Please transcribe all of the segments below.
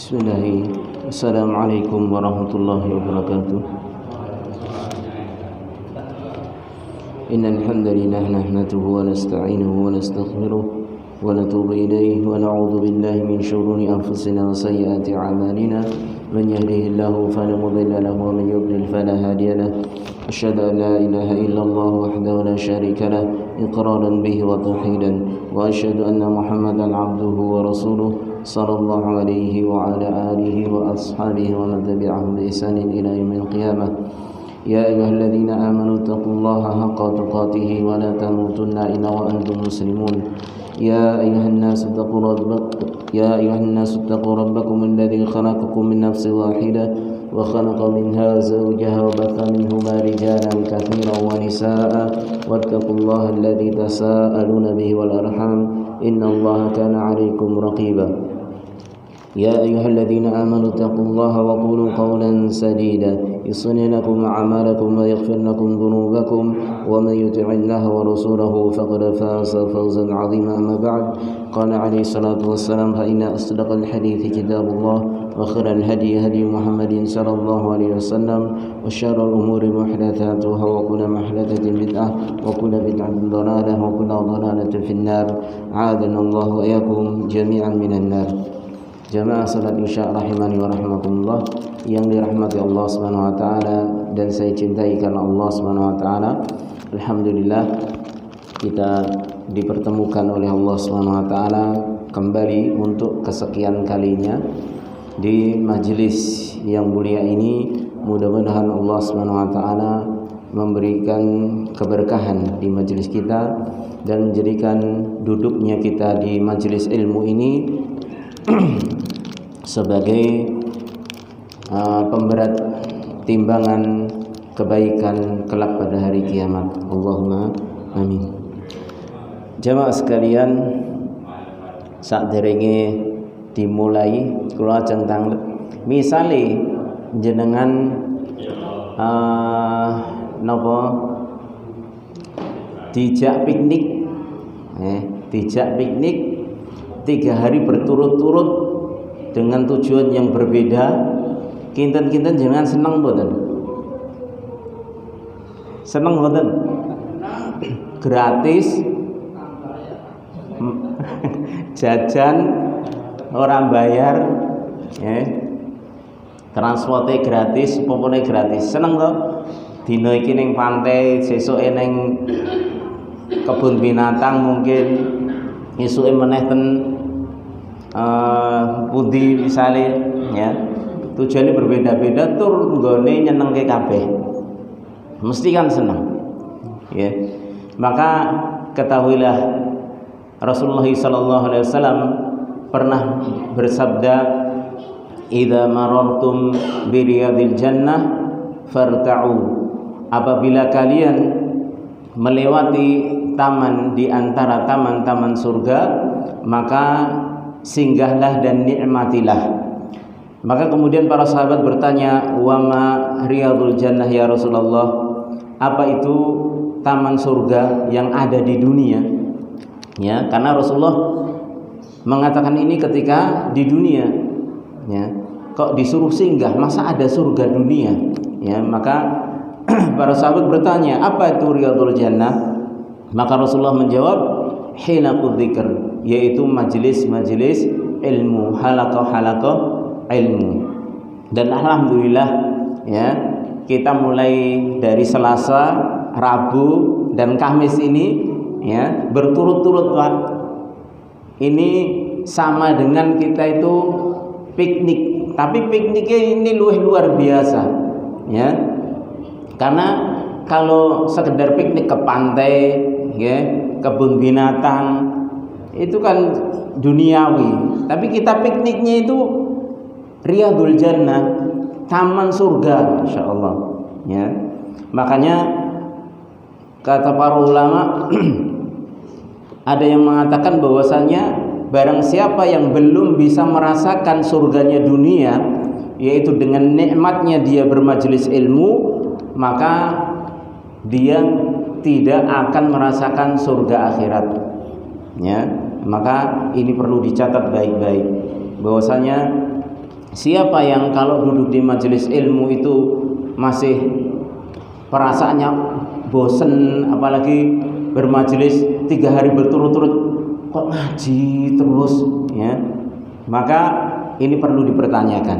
Bismillah. Assalamualaikum warahmatullahi wabarakatuh. Innal hamdalillah nahmaduhu wa nasta'inuhu wa nastaghfiruh wa natubu ilayhi wa na'udzu billahi min shururi anfusina wa sayyiati a'malina. Man yahdihillahu fala mudilla lahu wa man yudlil fala hadiya lahu. Asyhadu an la ilaha illallah wahdahu la syarika lah iqraran bihi wa tauhidan wa asyhadu anna Muhammadan 'abduhu wa rasuluh sallallahu alaihi wa ala alihi wa ashabihi wa man tabi'ahum bi ihsanin ila yaumil qiyamah. Ya ayyuhalladzina amanu taqullaha haqqa tuqatih wa la tamutunna illa wa antum muslimun. Ya ayyuhan nasu taqu rabbakum alladzi khalaqakum min nafsin wahidah wa khalaqa minha zawjaha wa batha minhuma rijalan katsiran wa nisaa'a wattaqullaha alladzi tasaaluna bihi wal arham innallaha kana 'alaikum raqiba. يا أيها الذين آمنوا اتقوا الله وقولوا قولا سديدا يصلح لكم أعمالكم ويغفر لكم ذنوبكم ومن يطع الله ورسوله فقد فاز فوزا عظيما. أما بعد قال عليه الصلاة والسلام فإن أصدق الحديث كتاب الله وخير الهدي هدي محمد صلى الله عليه وسلم وشر الأمور محدثاتها وكل محدثة بدعة وكل بدعة ضلالة وكل ضلالة في النار. أعاذنا الله وإياكم جميعا من النار. Jamaah salat isya rahimani wa rahimakumullah yang dirahmati Allah Subhanahu wa taala dan saya cintai karena Allah Subhanahu wa taala. Alhamdulillah kita dipertemukan oleh Allah Subhanahu wa taala kembali untuk kesekian kalinya di majelis yang mulia ini. Mudah-mudahan Allah Subhanahu wa taala memberikan keberkahan di majelis kita dan menjadikan duduknya kita di majelis ilmu ini sebagai pemberat timbangan kebaikan kelak pada hari kiamat. Allahumma amin. Jamaah sekalian, sakderenge dimulai kula ajeng tanglet misale jenengan napa dijak piknik 3 hari berturut-turut dengan tujuan yang berbeda, kinten-kinten jangan seneng mboten? Seneng mboten? Gratis jajan orang bayar transportnya gratis, popone gratis. Seneng to? Dina iki ning pantai, sesuke ning kebun binatang, mungkin esuke meneh ten pundi misale ya. Tujuannya berbeda-beda, tur nggone nyenengke kabeh. Mesti kan seneng. Ya. Maka ketahuilah Rasulullah sallallahu alaihi wasallam pernah bersabda, "Idza marartum bi riyadil jannah farta'u." Apabila kalian melewati taman di antara taman-taman surga, maka singgahlah dan nikmatilah. Maka kemudian para sahabat bertanya, "Wa ma riyadul jannah ya Rasulullah?" Apa itu taman surga yang ada di dunia? Ya, karena Rasulullah mengatakan ini ketika di dunia. Ya, kok disuruh singgah, masa ada surga dunia? Ya, maka para sahabat bertanya, "Apa itu riyadul jannah?" Maka Rasulullah menjawab, "Hilaqud dzikr," yaitu majelis-majelis ilmu, halaqah-halaqah ilmu. Dan alhamdulillah ya, kita mulai dari Selasa, Rabu dan Kamis ini ya berturut-turut Pak. Ini sama dengan kita itu piknik, tapi pikniknya ini luar biasa ya. Karena kalau sekedar piknik ke pantai ya, kebun binatang itu kan duniawi, tapi kita pikniknya itu riyadul jannah, taman surga, insyaallah ya. Makanya kata para ulama ada yang mengatakan bahwasanya barang siapa yang belum bisa merasakan surganya dunia, yaitu dengan nikmatnya dia bermajelis ilmu, maka dia tidak akan merasakan surga akhirat ya. Maka ini perlu dicatat baik-baik bahwasanya siapa yang kalau duduk di majelis ilmu itu masih perasaannya bosen, apalagi bermajelis 3 hari berturut-turut kok ngaji terus ya, maka ini perlu dipertanyakan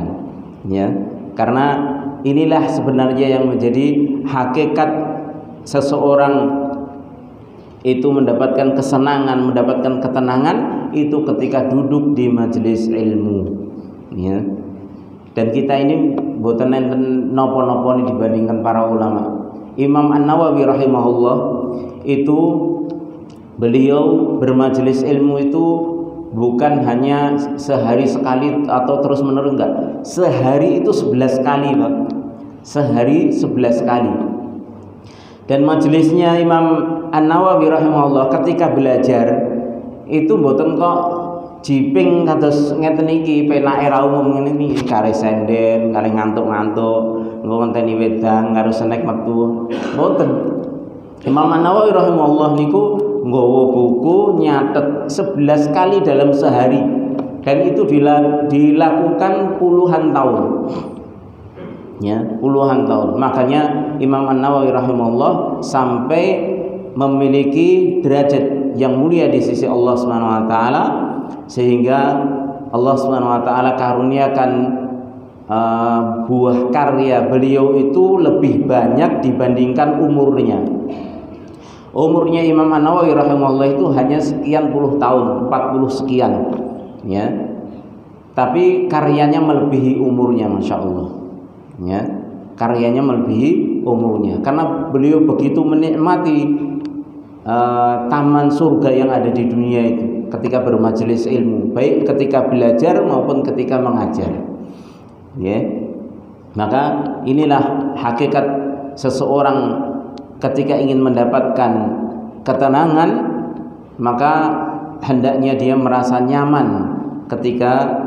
ya, karena inilah sebenarnya yang menjadi hakikat seseorang itu mendapatkan kesenangan, mendapatkan ketenangan itu ketika duduk di majelis ilmu ya. Dan kita ini boten enten napa-napa dibandingkan para ulama. Imam An-Nawawi rahimahullah itu beliau bermajelis ilmu itu bukan hanya sehari sekali atau terus menerus, enggak. Sehari itu 11 kali, Pak. Sehari 11 kali. Dan majelisnya Imam An-Nawawi rahimahullah ketika belajar itu mboten kok jiping kados ngeten iki, penake ra umum ngene iki, kare senden, kare ngantuk-ngantuk, nggo ngenteni wedang karo snack metu. Mboten. Imam An-Nawawi rahimahullah niku nggawa buku nyatet 11 kali dalam sehari, dan itu dilakukan puluhan tahun. Ya, puluhan tahun. Makanya Imam An-Nawawi rahimahullah sampai memiliki derajat yang mulia di sisi Allah Subhanahu wa taala, sehingga Allah Subhanahu wa taala karuniakan buah karya beliau itu lebih banyak dibandingkan umurnya. Umurnya Imam An-Nawawi rahimahullah itu hanya sekian puluh tahun, 40 sekian ya. Tapi karyanya melebihi umurnya, Masya Allah ya. Karyanya melebihi umurnya karena beliau begitu menikmati taman surga yang ada di dunia itu ketika bermajelis ilmu, baik ketika belajar maupun ketika mengajar ya. Maka inilah hakikat seseorang ketika ingin mendapatkan ketenangan, maka hendaknya dia merasa nyaman ketika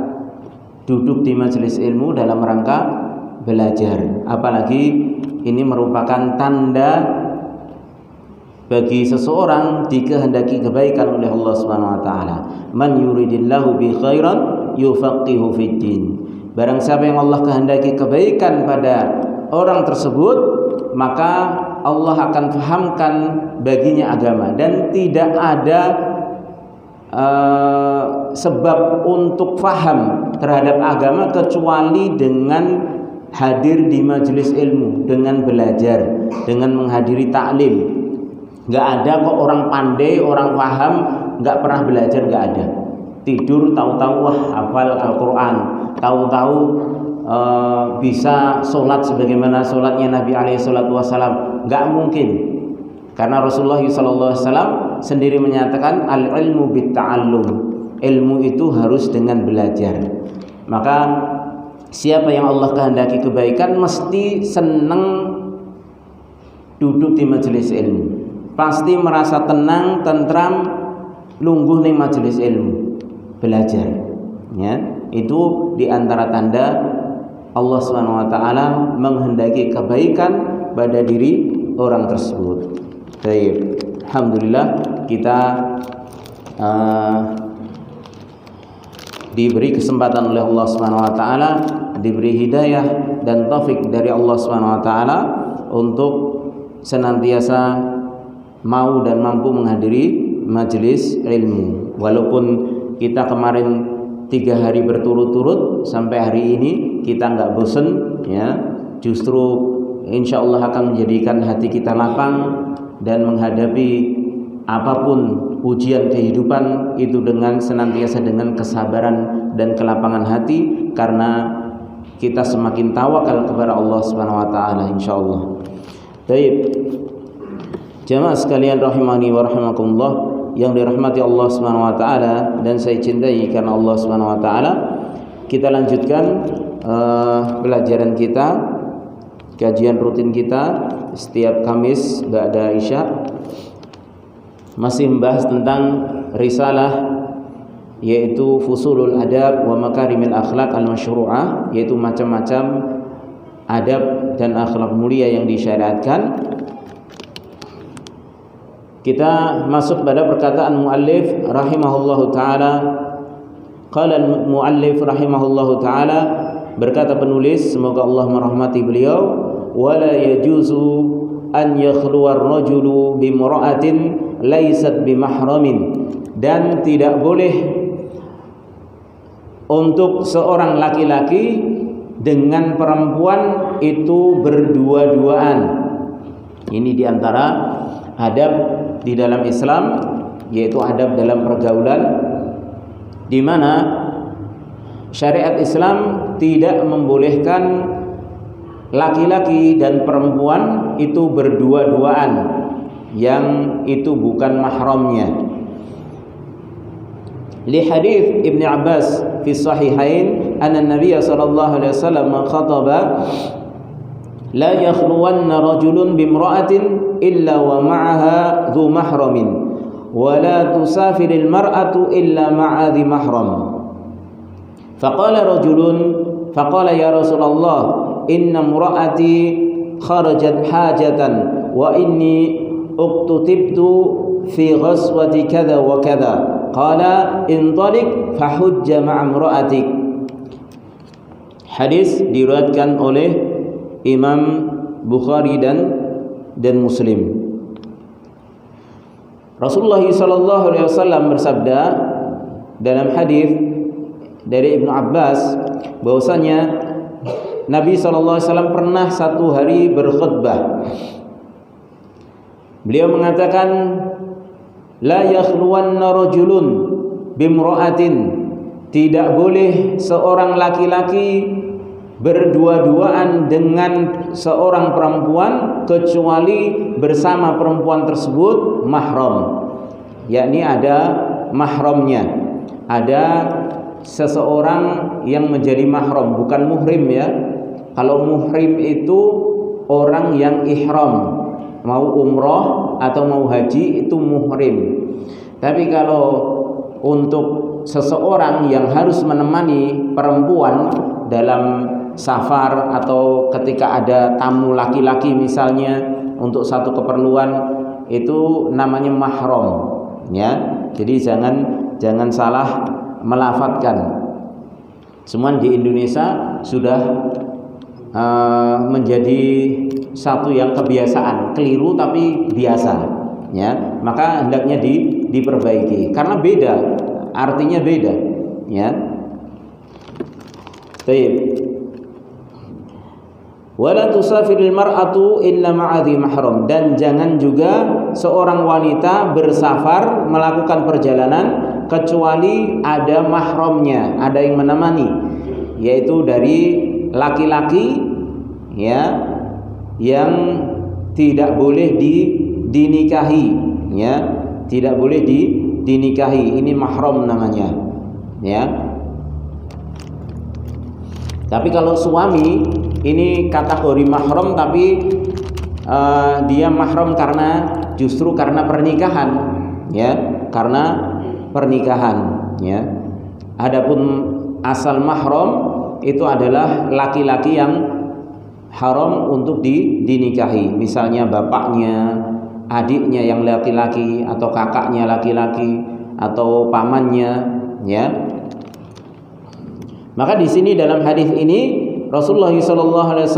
duduk di majelis ilmu dalam rangka belajar. Apalagi ini merupakan tanda bagi seseorang dikehendaki kebaikan oleh Allah Subhanahu wa taala. Man yuridillahu bi khairan yufaqihu fid din. Barang siapa yang Allah kehendaki kebaikan pada orang tersebut, maka Allah akan fahamkan baginya agama, dan tidak ada sebab untuk faham terhadap agama kecuali dengan hadir di majelis ilmu, dengan belajar, dengan menghadiri taklim. Nggak ada kok orang pandai, orang paham, nggak pernah belajar, nggak ada. Tidur tahu-tahu wah hafal Al-Quran, tahu-tahu bisa sholat sebagaimana sholatnya Nabi SAW. Nggak mungkin, karena Rasulullah SAW sendiri menyatakan al-ilmu bit-ta'allum, ilmu itu harus dengan belajar. Maka siapa yang Allah kehendaki kebaikan mesti senang duduk di majelis ilmu, pasti merasa tenang, tentram, lungguh ning majelis ilmu, belajar ya. Itu diantara tanda Allah Subhanahu wa taala menghendaki kebaikan pada diri orang tersebut. Baik, alhamdulillah kita diberi kesempatan oleh Allah Subhanahu wa taala, diberi hidayah dan taufik dari Allah Subhanahu wa taala untuk senantiasa mau dan mampu menghadiri majelis ilmu. Walaupun kita kemarin 3 hari berturut-turut sampai hari ini kita nggak bosen ya, justru insya Allah akan menjadikan hati kita lapang dan menghadapi apapun ujian kehidupan itu dengan senantiasa dengan kesabaran dan kelapangan hati, karena kita semakin tawakal kepada Allah Subhanahu wa taala insyaallah. Baik. Jamaah sekalian rahimani wa rahimakumullah yang dirahmati Allah Subhanahu wa taala dan saya cintai karena Allah Subhanahu wa taala, kita lanjutkan pelajaran kita, kajian rutin kita setiap Kamis ba'da Isya, masih membahas tentang risalah yaitu Fusulul Adab wa Makarimil Akhlaq Al-Masyru'ah, yaitu macam-macam adab dan akhlak mulia yang disyariatkan. Kita masuk pada perkataan muallif rahimahullahu taala. Qala al-muallif rahimahullahu taala Berkata penulis, semoga Allah merahmati beliau, wala yajuzu an yakhluwa ar-rajulu bimra'atin laysat bimahramin, dan tidak boleh untuk seorang laki-laki dengan perempuan itu berdua-duaan. Ini diantara adab di dalam Islam, yaitu adab dalam pergaulan, di mana syariat Islam tidak membolehkan laki-laki dan perempuan itu berdua-duaan yang itu bukan mahramnya. Li hadits Ibnu Abbas fi sahihain anna Nabiy sallallahu alaihi wasallam khataba la yakhluwanna rajulun bimra'atin illa wa ma'aha dhu mahramin wa la tusafiril mar'atu illa ma'a dhi mahram. Faqala rajulun faqala ya Rasulullah inna imra'ati kharajat hajatan wa inni uqtutibtu fi ghazwati kadza wa kadza. Qala intaliq fahujja ma'a imra'atik. Hadis diriwayatkan oleh Imam Bukhari dan Muslim. Rasulullah sallallahu alaihi wasallam bersabda dalam hadis dari Ibnu Abbas bahwasanya Nabi sallallahu alaihi wasallam pernah satu hari berkhutbah. Beliau mengatakan, la yakhluwanna rajulun bimra'atin, tidak boleh seorang laki-laki berdua-duaan dengan seorang perempuan kecuali bersama perempuan tersebut mahram, yakni ada mahramnya, ada seseorang yang menjadi mahram, bukan muhrim ya. Kalau muhrim itu orang yang ihram, mau umroh atau mau haji itu muhrim. Tapi kalau untuk seseorang yang harus menemani perempuan dalam safar atau ketika ada tamu laki-laki misalnya untuk satu keperluan, itu namanya mahram ya. Jadi jangan salah melafatkan. Semua di Indonesia sudah menjadi satu yang kebiasaan, keliru tapi biasa ya. Maka hendaknya diperbaiki karena beda, artinya beda ya. Baik. Wala tusafiril mar'atu illa ma'adhi mahram, dan jangan juga seorang wanita bersafar melakukan perjalanan kecuali ada mahramnya, ada yang menemani, yaitu dari laki-laki ya yang tidak boleh dinikahi ya, tidak boleh dinikahi, ini mahram namanya ya. Tapi kalau suami ini kategori mahram, tapi dia mahram justru karena pernikahan ya, karena pernikahan ya. Adapun asal mahram itu adalah laki-laki yang haram untuk dinikahi, misalnya bapaknya, adiknya yang laki-laki, atau kakaknya laki-laki, atau pamannya ya. Maka di sini dalam hadis ini Rasulullah SAW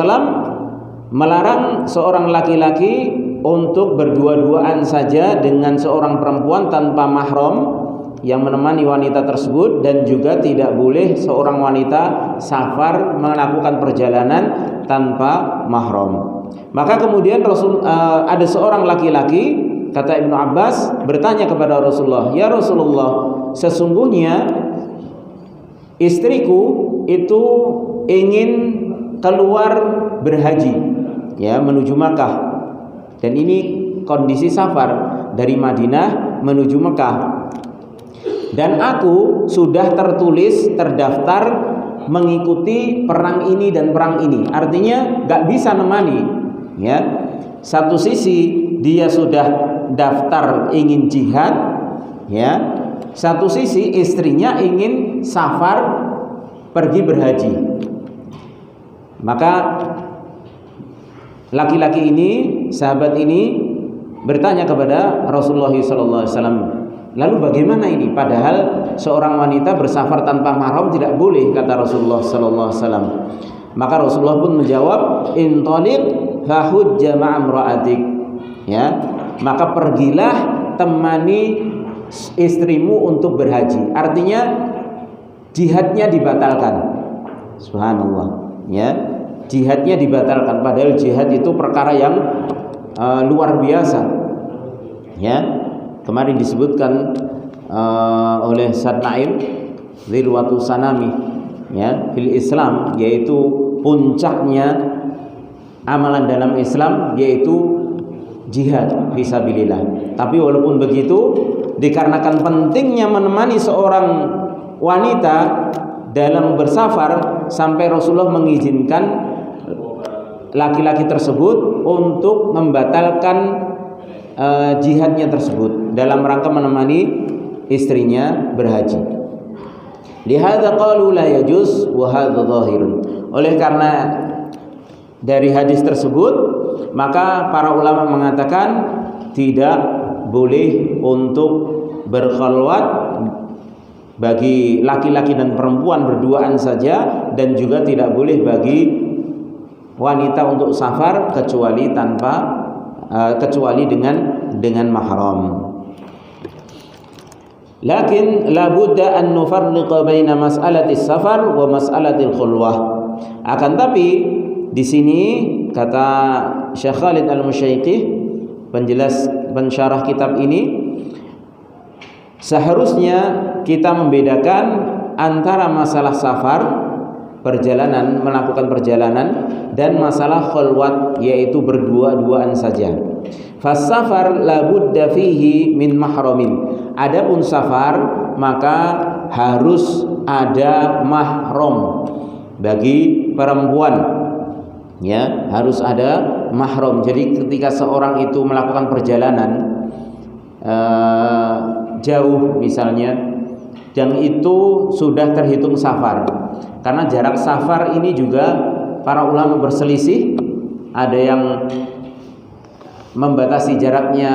melarang seorang laki-laki untuk berdua-duaan saja dengan seorang perempuan tanpa mahram yang menemani wanita tersebut, dan juga tidak boleh seorang wanita safar melakukan perjalanan tanpa mahram. Maka kemudian ada seorang laki-laki, kata Ibnu Abbas, bertanya kepada Rasulullah, ya Rasulullah, sesungguhnya istriku itu ingin keluar berhaji ya, menuju Makkah, dan ini kondisi safar dari Madinah menuju Makkah, dan aku sudah terdaftar mengikuti perang ini dan perang ini. Artinya gak bisa nemani ya. Satu sisi dia sudah daftar ingin jihad ya, satu sisi istrinya ingin safar pergi berhaji. Maka laki-laki ini, sahabat ini bertanya kepada Rasulullah SAW, Lalu bagaimana ini? Padahal seorang wanita bersafar tanpa mahram tidak boleh, kata Rasulullah sallallahu alaihi wasallam. Maka Rasulullah pun menjawab, "Intaliq fahujja ma'amra'atik." Ya, maka pergilah temani istrimu untuk berhaji. Artinya jihadnya dibatalkan. Subhanallah. Ya, jihadnya dibatalkan. Padahal jihad itu perkara yang luar biasa. Ya, kemarin disebutkan oleh Said Naim Zirwatu Sanami, ya, fil Islam, yaitu puncaknya amalan dalam Islam yaitu jihad fisabilillah. Tapi walaupun begitu, dikarenakan pentingnya menemani seorang wanita dalam bersafar, sampai Rasulullah mengizinkan laki-laki tersebut untuk membatalkan jihadnya tersebut dalam rangka menemani istrinya berhaji. Lihadza qalu la yajuz wa hadza zahirun. Oleh karena dari hadis tersebut, maka para ulama mengatakan tidak boleh untuk berkhalwat bagi laki-laki dan perempuan berduaan saja, dan juga tidak boleh bagi wanita untuk safar kecuali dengan mahram. Lakin la budda an nufarriqa baina mas'alati safar wa mas'alati khulwah. Akan tapi di sini kata Syekh Khalid Al-Musyaiqih, pensyarah kitab ini, seharusnya kita membedakan antara masalah safar, perjalanan, melakukan perjalanan, dan masalah khulwat, yaitu berdua-duaan saja. Fas-safar la budda fihi min mahramin. Adapun safar maka harus ada mahram bagi perempuan, ya, harus ada mahram. Jadi ketika seorang itu melakukan perjalanan jauh misalnya, yang itu sudah terhitung safar. Karena jarak safar ini juga para ulama berselisih. Ada yang membatasi jaraknya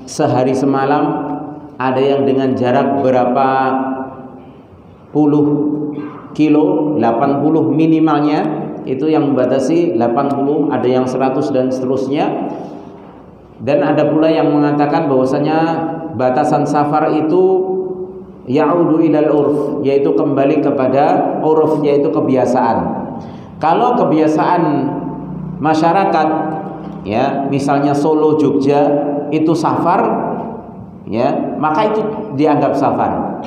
sehari semalam, ada yang dengan jarak berapa puluh kilo, 80 minimalnya, itu yang membatasi 80, ada yang 100 dan seterusnya. Dan ada pula yang mengatakan bahwasanya batasan safar itu ya'udu ilal urf, yaitu kembali kepada urf, yaitu kebiasaan. Kalau kebiasaan masyarakat, ya, misalnya Solo, Jogja itu safar, ya, maka itu dianggap safar.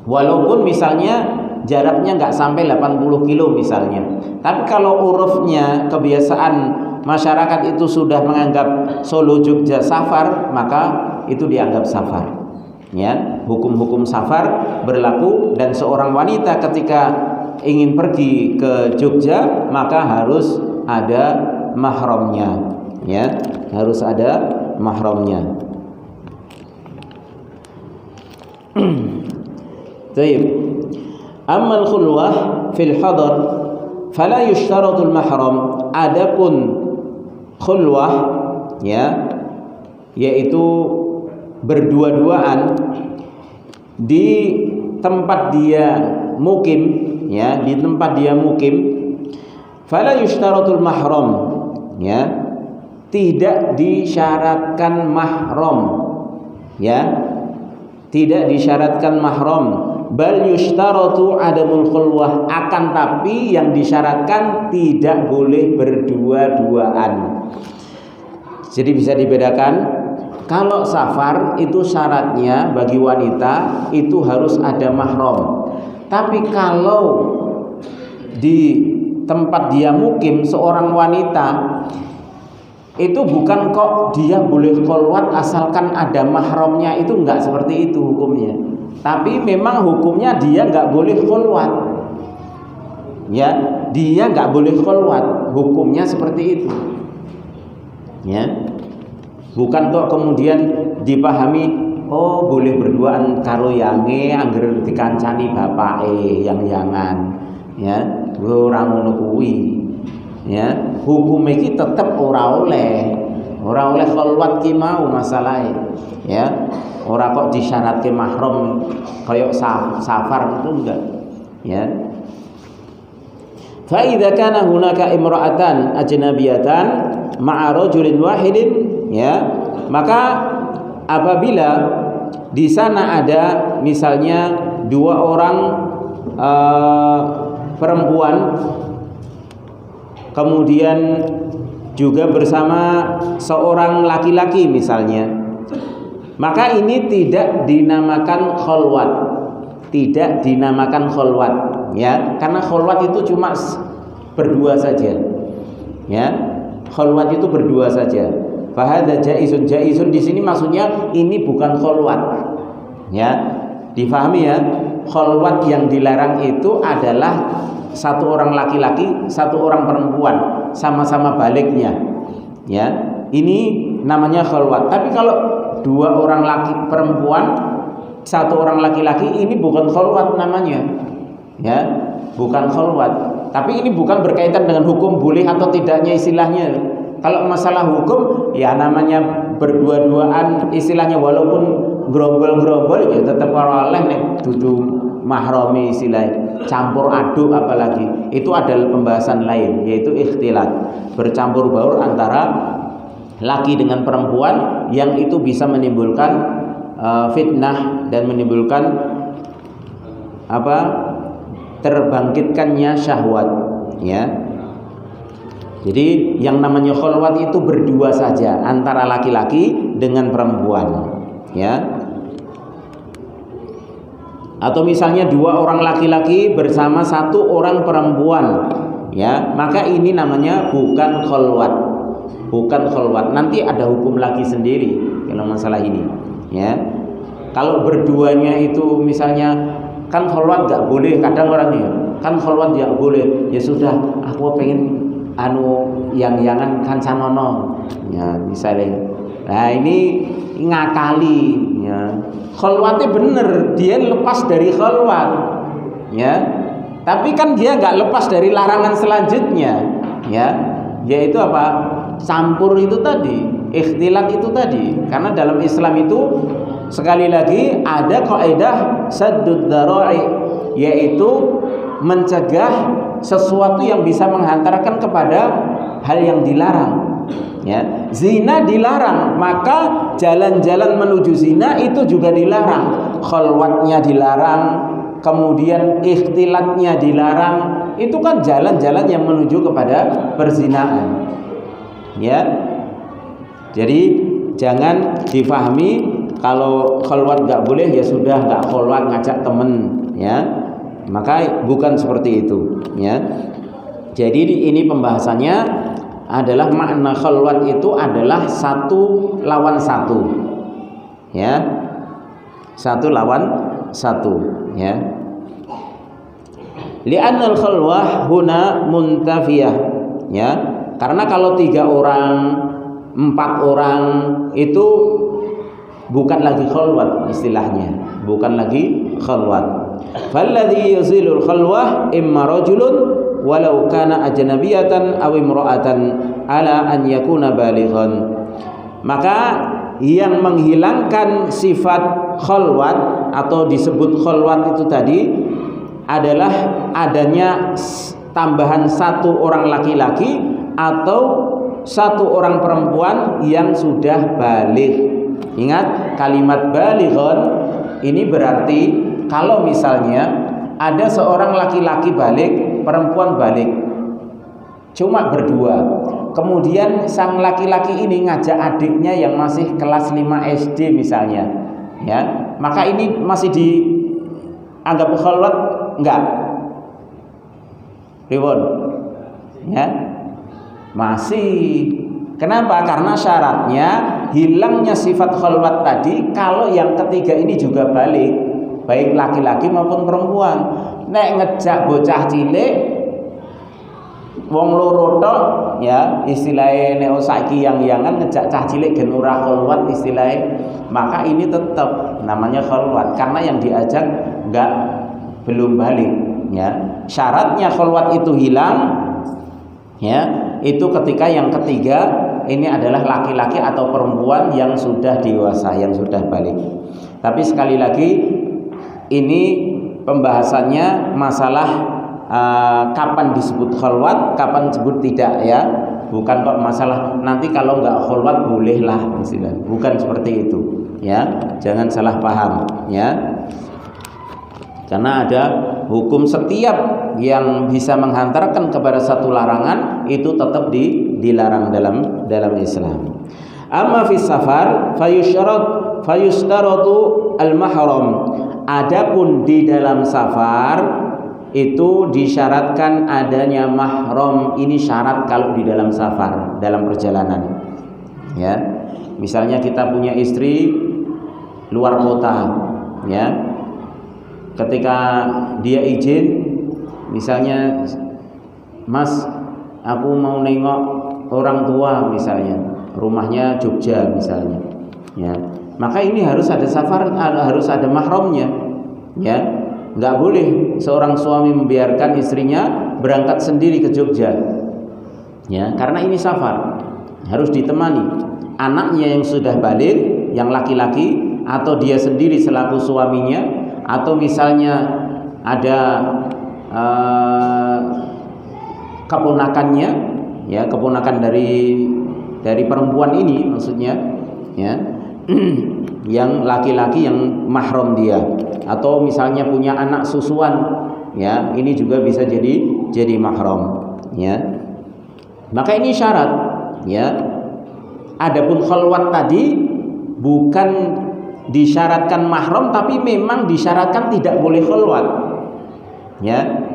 Walaupun misalnya jaraknya nggak sampai 80 kilo misalnya. Tapi kalau urufnya, kebiasaan masyarakat itu sudah menganggap Solo, Jogja safar, maka itu dianggap safar. Ya, hukum-hukum safar berlaku, dan seorang wanita ketika ingin pergi ke Jogja maka harus ada mahramnya, ya, harus ada mahramnya. Baik. Ammal khulwah fil hadar fala yushtaratul mahram. Adapun khulwah, ya, yaitu berdua-duaan di tempat dia mukim, ya, di tempat dia mukim, fala yushtaratul mahram, ya, tidak disyaratkan mahram, ya, tidak disyaratkan mahram, bal yushtaratu adamul khulwah, akan tapi yang disyaratkan tidak boleh berdua-duaan. Jadi bisa dibedakan. Kalau safar itu syaratnya bagi wanita itu harus ada mahram. Tapi kalau di tempat dia mukim seorang wanita, itu bukan kok dia boleh kholwat asalkan ada mahramnya, itu enggak seperti itu hukumnya. Tapi memang hukumnya dia enggak boleh kholwat. Ya, dia enggak boleh kholwat, hukumnya seperti itu. Ya. Bukan kok kemudian dipahami, oh boleh berduaan karo yange angger dikancani bapake yang-yangan, ya, ora ngono kuwi. Ya, hukum iki tetep ora oleh. Ora oleh khalwat ki mau masalahe, ya. Ora kok disyaratke mahram kaya safar itu enggak, ya. Fa idza kana hunaka imra'atan ajnabiyatan ma'a rajulin wahidin, ya, maka apabila di sana ada misalnya dua orang perempuan kemudian juga bersama seorang laki-laki misalnya, maka ini tidak dinamakan khalwat, tidak dinamakan khalwat, ya, karena khalwat itu cuma berdua saja, ya, khalwat itu berdua saja. Fahadza jaizun, jaizun di sini maksudnya ini bukan khalwat, ya, difahami ya. Khalwat yang dilarang itu adalah satu orang laki-laki, satu orang perempuan, sama-sama baliknya, ya. Ini namanya khalwat. Tapi kalau dua orang laki perempuan, satu orang laki-laki, ini bukan khalwat namanya, ya, bukan khalwat. Tapi ini bukan berkaitan dengan hukum boleh atau tidaknya istilahnya. Kalau masalah hukum, ya namanya berdua-duaan istilahnya, walaupun grombol-grombol ya tetap oleh nek dudu mahrami istilahnya, campur aduk apalagi itu adalah pembahasan lain, yaitu ikhtilat, bercampur baur antara laki dengan perempuan yang itu bisa menimbulkan fitnah dan menimbulkan terbangkitkannya syahwat, ya. Jadi yang namanya khalwat itu berdua saja antara laki-laki dengan perempuan, ya. Atau misalnya dua orang laki-laki bersama satu orang perempuan, ya, maka ini namanya bukan khalwat, bukan khalwat. Nanti ada hukum lagi sendiri kalau masalah ini, ya. Kalau berduanya itu misalnya kan khalwat nggak boleh, kadang orangnya kan khalwat nggak boleh, ya sudah aku pengen yang-yangan kan sanono, ya, misalnya. Nah ini ngakali, ya. Khalwatnya bener, dia lepas dari khalwat, ya. Tapi kan dia nggak lepas dari larangan selanjutnya, ya, yaitu apa? Campur itu tadi, ikhtilat itu tadi. Karena dalam Islam itu sekali lagi ada kaidah saddud dzara'i, yaitu mencegah sesuatu yang bisa menghantarkan kepada hal yang dilarang, ya. Zina dilarang, maka jalan-jalan menuju zina itu juga dilarang. Khalwatnya dilarang, kemudian ikhtilatnya dilarang. Itu kan jalan-jalan yang menuju kepada perzinaan, ya. Jadi jangan difahami kalau khalwat nggak boleh ya sudah nggak khalwat, ngajak temen, ya. Maka bukan seperti itu, ya. Jadi ini pembahasannya adalah makna khalwat itu adalah satu lawan satu, ya, satu lawan satu, ya. Li'annal khalwah huna muntafiyah, ya, karena kalau 3 orang 4 orang itu bukan lagi khalwat istilahnya, bukan lagi khalwat. Falladhi yuzilul khalwah imma rajulun walau kana ajnabiyatan aw imra'atan ala an yakuna balighan. Maka yang menghilangkan sifat khalwat atau disebut khalwat itu tadi adalah adanya tambahan satu orang laki-laki atau satu orang perempuan yang sudah baligh. Ingat kalimat balighon ini berarti kalau misalnya ada seorang laki-laki balik, perempuan balik, cuma berdua. Kemudian sang laki-laki ini ngajak adiknya yang masih kelas 5 SD misalnya, ya, maka ini masih dianggap khalwat enggak? Ribon, ya, masih. Kenapa? Karena syaratnya hilangnya sifat khalwat tadi kalau yang ketiga ini juga balik, baik laki-laki maupun perempuan. Nek ngejak bocah cilik wong loro tok, ya, istilahnya nek saiki yang-yangan ngejak cah cilik gen ora khalwat istilahnya, maka ini tetap namanya khalwat karena yang diajak belum balik, ya. Syaratnya khalwat itu hilang, ya, itu ketika yang ketiga ini adalah laki-laki atau perempuan yang sudah dewasa, yang sudah balik. Tapi sekali lagi ini pembahasannya masalah kapan disebut khalwat, kapan disebut tidak ya. Bukan kok masalah nanti kalau nggak khalwat bolehlah, bukan seperti itu ya. Jangan salah paham ya. Karena ada hukum setiap yang bisa menghantarkan kepada satu larangan itu tetap dilarang dalam Islam. Amma fi safar fayushtaratu al-mahram. Adapun di dalam safar itu disyaratkan adanya mahram. Ini syarat kalau di dalam safar, dalam perjalanan. Ya. Misalnya kita punya istri luar kota, ya. Ketika dia izin, misalnya, Mas, aku mau nengok orang tua misalnya, rumahnya Jogja misalnya, ya. Maka ini harus ada safar, harus ada mahramnya, ya. Nggak boleh seorang suami membiarkan istrinya berangkat sendiri ke Jogja, ya, karena ini safar, harus ditemani anaknya yang sudah balik, yang laki-laki, atau dia sendiri selaku suaminya, atau misalnya ada keponakannya, ya, keponakan dari perempuan ini maksudnya, ya. Yang laki-laki yang mahram dia, atau misalnya punya anak susuan, ya, ini juga bisa jadi mahram, ya. Maka ini syarat, ya. Adapun khalwat tadi bukan disyaratkan mahram, tapi memang disyaratkan tidak boleh khalwat, ya.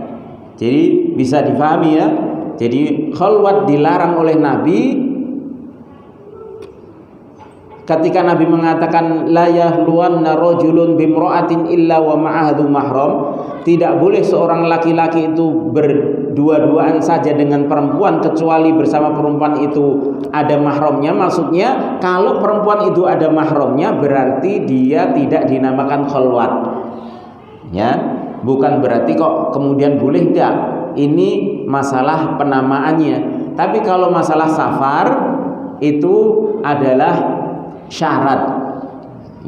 Jadi bisa difahami ya. Jadi khalwat dilarang oleh Nabi. Ketika Nabi mengatakan la yahluwanna rajulun bimra'atin illa wa ma'ahdu mahram, tidak boleh seorang laki-laki itu berdua-duaan saja dengan perempuan kecuali bersama perempuan itu ada mahramnya. Maksudnya kalau perempuan itu ada mahramnya berarti dia tidak dinamakan khalwat, ya. Bukan berarti kok kemudian boleh, enggak. Ini masalah penamaannya. Tapi kalau masalah safar itu adalah syarat,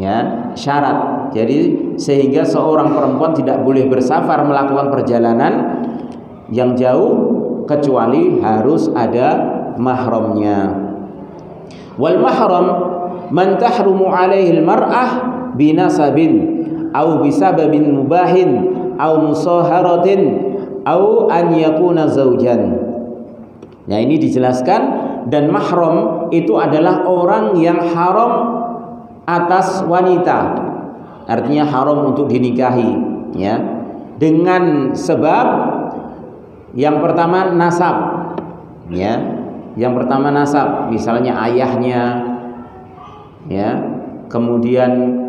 ya, syarat. Jadi sehingga seorang perempuan tidak boleh bersafar melakukan perjalanan yang jauh kecuali harus ada mahramnya. Wal mahram man tahrumu alaihi al-mar'ah binasabin au bisababin mubahin au musaharatin au an yakuna zaujan. Nah, ini dijelaskan. Dan mahram itu adalah orang yang haram atas wanita, artinya haram untuk dinikahi, ya, dengan sebab yang pertama nasab, ya, yang pertama nasab, misalnya ayahnya, ya, kemudian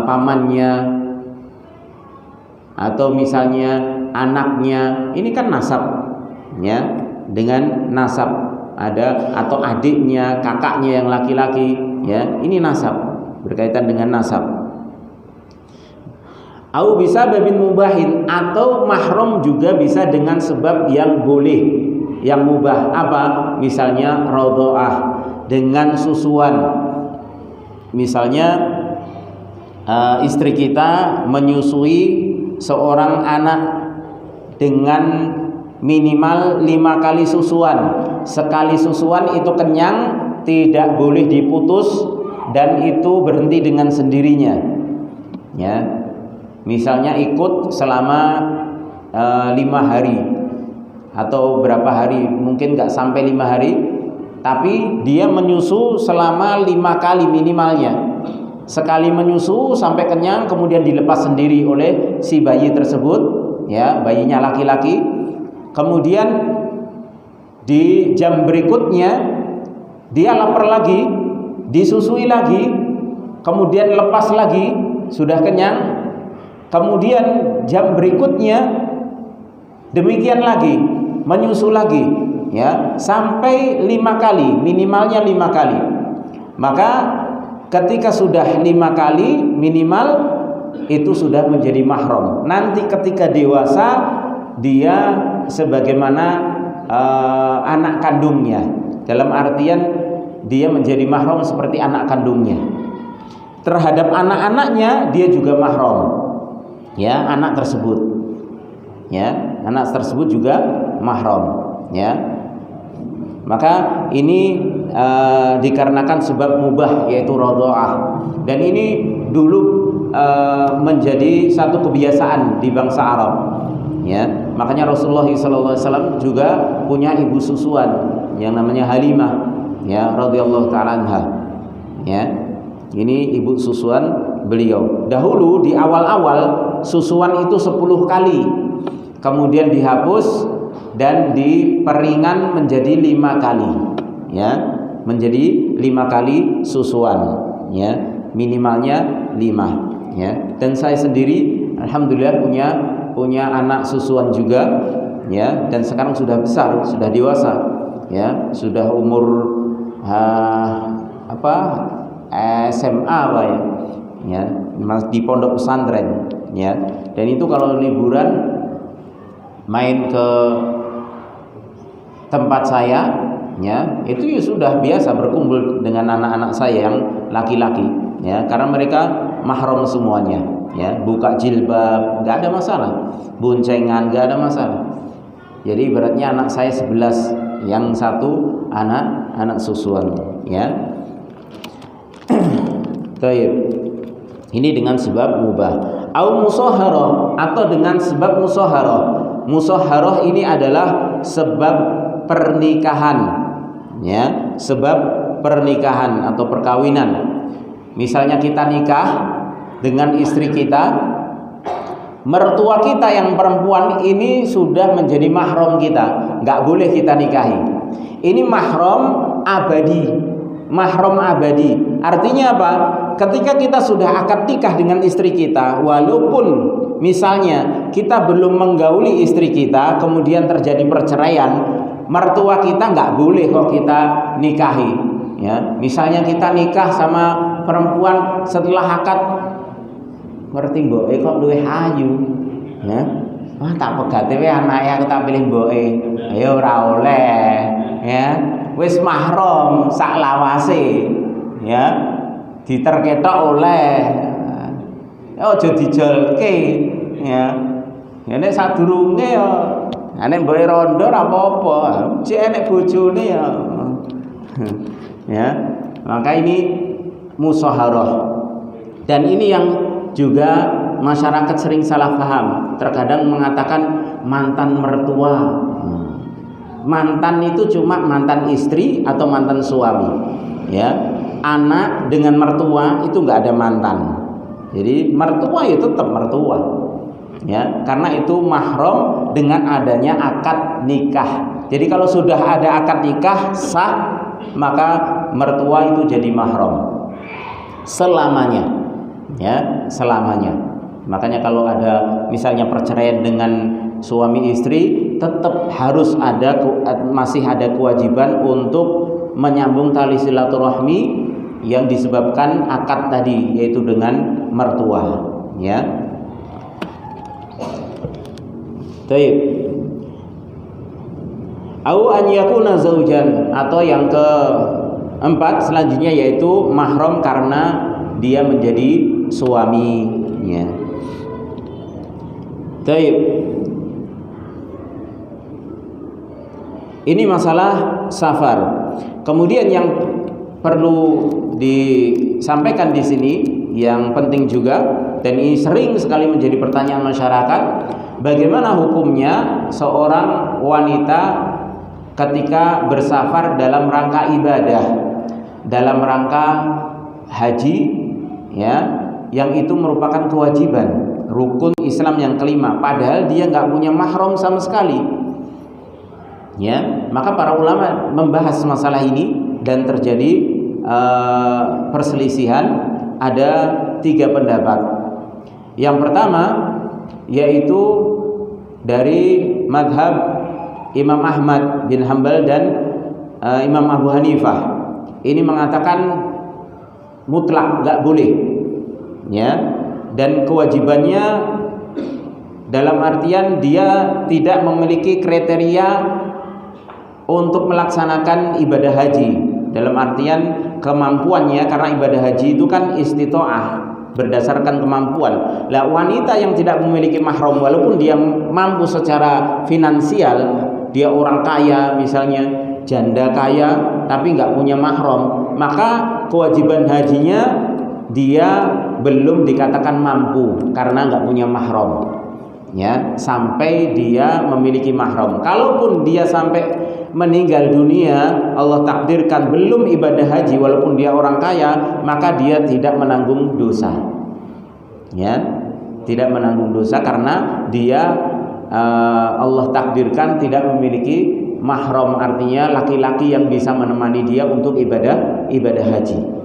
pamannya, atau misalnya anaknya, ini kan nasab, ya, dengan nasab. Ada atau adiknya, kakaknya yang laki-laki, ya, ini nasab, berkaitan dengan nasab. Au bisa babin mubahin, atau mahram juga bisa dengan sebab yang boleh, yang mubah. Apa? Misalnya radha'ah, dengan susuan. Misalnya istri kita menyusui seorang anak dengan minimal 5 kali susuan. Sekali susuan itu kenyang, tidak boleh diputus, dan itu berhenti dengan sendirinya, ya. Misalnya ikut selama 5 hari atau berapa hari, mungkin nggak sampai 5 hari, tapi dia menyusu selama 5 kali minimalnya. Sekali menyusu sampai kenyang, kemudian dilepas sendiri oleh si bayi tersebut, ya, bayinya laki-laki. Kemudian di jam berikutnya dia lapar lagi, disusui lagi, kemudian lepas lagi, sudah kenyang. Kemudian jam berikutnya demikian lagi, menyusu lagi, ya, sampai 5 kali, minimalnya 5 kali. Maka ketika sudah 5 kali minimal, itu sudah menjadi mahram. Nanti ketika dewasa dia sebagaimana anak kandungnya, dalam artian dia menjadi mahram seperti anak kandungnya. Terhadap anak-anaknya dia juga mahram, ya, anak tersebut, ya, anak tersebut juga mahram, ya. Maka ini dikarenakan sebab mubah, yaitu radha'ah, dan ini dulu menjadi satu kebiasaan di bangsa Arab, ya. Makanya Rasulullah SAW juga punya ibu susuan yang namanya Halimah, ya, radhiyallahu ta'ala anha, ya. Ini ibu susuan beliau. Dahulu di awal-awal susuan itu 10 kali, kemudian dihapus dan diperingan menjadi 5 kali, ya, menjadi 5 kali susuan, ya, minimalnya 5. Ya, dan saya sendiri alhamdulillah punya anak susuan juga, ya, dan sekarang sudah besar, sudah dewasa, ya, sudah umur SMA Pak, ya, di pondok pesantren, ya. Dan itu kalau liburan main ke tempat saya, ya, itu ya sudah biasa berkumpul dengan anak-anak saya yang laki-laki, ya, karena mereka mahram semuanya, ya, buka jilbab nggak ada masalah, boncengan nggak ada masalah. Jadi ibaratnya anak saya 11, yang satu anak susuan, ya. Baik. Ini dengan sebab mubah. Au musahharah, atau dengan sebab musahharah. Musahharah ini adalah sebab pernikahan, ya, sebab pernikahan atau perkawinan. Misalnya kita nikah dengan istri kita, mertua kita yang perempuan ini sudah menjadi mahram kita, nggak boleh kita nikahi. Ini mahram abadi, mahram abadi. Artinya apa? Ketika kita sudah akad nikah dengan istri kita, walaupun misalnya kita belum menggauli istri kita, kemudian terjadi perceraian, mertua kita nggak boleh kok kita nikahi, ya. Misalnya kita nikah sama perempuan setelah akad, ngerti mboke kok luwih ayu, ya. Wah, tak pegate wae anake aku tak pilih mboke. Ya ora oleh, ya. Wis mahram sak lawase, ya. Diterketok oleh. Ya aja dijolke, ya. Ya nek sadurunge ya nek mboke rondo ora apa-apa, cek nek bojone ya. Ya. Maka ini musyawarah. Dan ini yang juga masyarakat sering salah paham. Terkadang mengatakan mantan mertua. Mantan itu cuma mantan istri atau mantan suami, ya. Anak dengan mertua itu enggak ada mantan. Jadi mertua itu tetap mertua, ya, karena itu mahram dengan adanya akad nikah. Jadi kalau sudah ada akad nikah sah, maka mertua itu jadi mahram selamanya, ya, selamanya. Makanya kalau ada misalnya perceraian dengan suami istri, tetap harus masih ada kewajiban untuk menyambung tali silaturahmi yang disebabkan akad tadi, yaitu dengan mertua, ya. Baik. Au an yakuna zaujan, atau yang keempat selanjutnya yaitu mahram karena dia menjadi suaminya. Baik. Ini masalah safar. Kemudian yang perlu disampaikan di sini yang penting juga, dan ini sering sekali menjadi pertanyaan masyarakat, bagaimana hukumnya seorang wanita ketika bersafar dalam rangka ibadah, dalam rangka haji, ya, yang itu merupakan kewajiban, rukun Islam yang kelima, padahal dia nggak punya mahram sama sekali, ya. Maka para ulama membahas masalah ini dan terjadi perselisihan. Ada 3 pendapat. Yang pertama yaitu dari madhab Imam Ahmad bin Hanbal dan Imam Abu Hanifah. Ini mengatakan mutlak, nggak boleh, ya, dan kewajibannya dalam artian dia tidak memiliki kriteria untuk melaksanakan ibadah haji, dalam artian kemampuannya, karena ibadah haji itu kan istitoah, berdasarkan kemampuan. Lah wanita yang tidak memiliki mahram, walaupun dia mampu secara finansial, dia orang kaya misalnya, janda kaya tapi nggak punya mahram, maka kewajiban hajinya dia belum dikatakan mampu karena nggak punya mahram, ya, sampai dia memiliki mahram. Kalaupun dia sampai meninggal dunia, Allah takdirkan belum ibadah haji walaupun dia orang kaya, maka dia tidak menanggung dosa, ya, tidak menanggung dosa karena dia Allah takdirkan tidak memiliki mahram, artinya laki-laki yang bisa menemani dia untuk ibadah haji.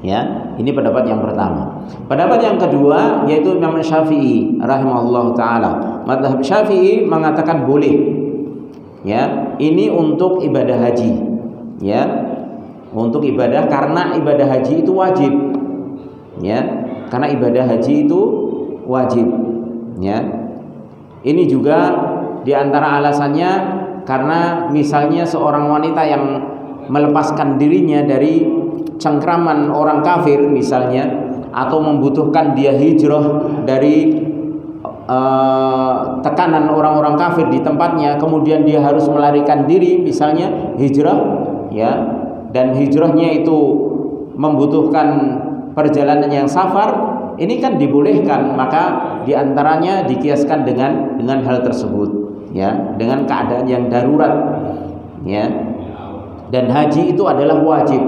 Ya, ini pendapat yang pertama. Pendapat yang kedua yaitu Imam Syafi'i rahimahullah taala. Mazhab Syafi'i mengatakan boleh. Ya, ini untuk ibadah haji. Ya, untuk ibadah, karena ibadah haji itu wajib. Ya, karena ibadah haji itu wajib. Ya. Ini juga diantara alasannya karena misalnya seorang wanita yang melepaskan dirinya dari cengkraman orang kafir misalnya, atau membutuhkan dia hijrah dari tekanan orang-orang kafir di tempatnya, kemudian dia harus melarikan diri misalnya hijrah, ya, dan hijrahnya itu membutuhkan perjalanan yang safar, ini kan dibolehkan, maka diantaranya dikiaskan dengan hal tersebut, ya, dengan keadaan yang darurat, ya. Dan haji itu adalah wajib,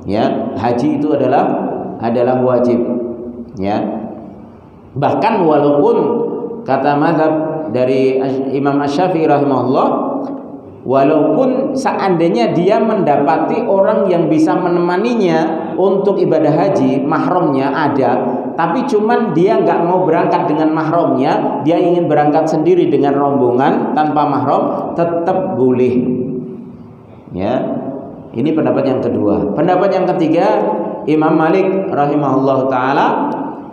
ya, haji itu adalah wajib, ya. Bahkan walaupun kata mazhab dari Imam Asy-Syafi'i rahimahullah, walaupun seandainya dia mendapati orang yang bisa menemaninya untuk ibadah haji, mahramnya ada, tapi cuman dia nggak mau berangkat dengan mahramnya, dia ingin berangkat sendiri dengan rombongan tanpa mahram, tetap boleh. Ya, ini pendapat yang kedua. Pendapat yang ketiga Imam Malik rahimahullah taala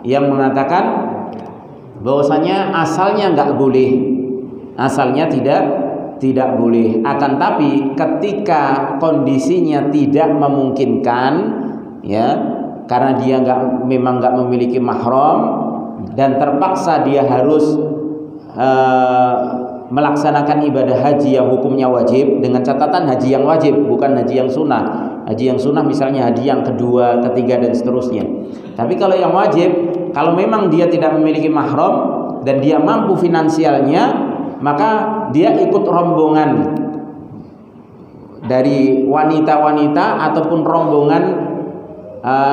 yang mengatakan bahwasanya asalnya nggak boleh, asalnya tidak boleh. Akan tapi ketika kondisinya tidak memungkinkan, ya, karena dia memang nggak memiliki mahram dan terpaksa dia harus melaksanakan ibadah haji yang hukumnya wajib, dengan catatan haji yang wajib, bukan haji yang sunnah. Haji yang sunnah misalnya haji yang kedua, ketiga dan seterusnya. Tapi kalau yang wajib, kalau memang dia tidak memiliki mahram dan dia mampu finansialnya, maka dia ikut rombongan dari wanita-wanita ataupun rombongan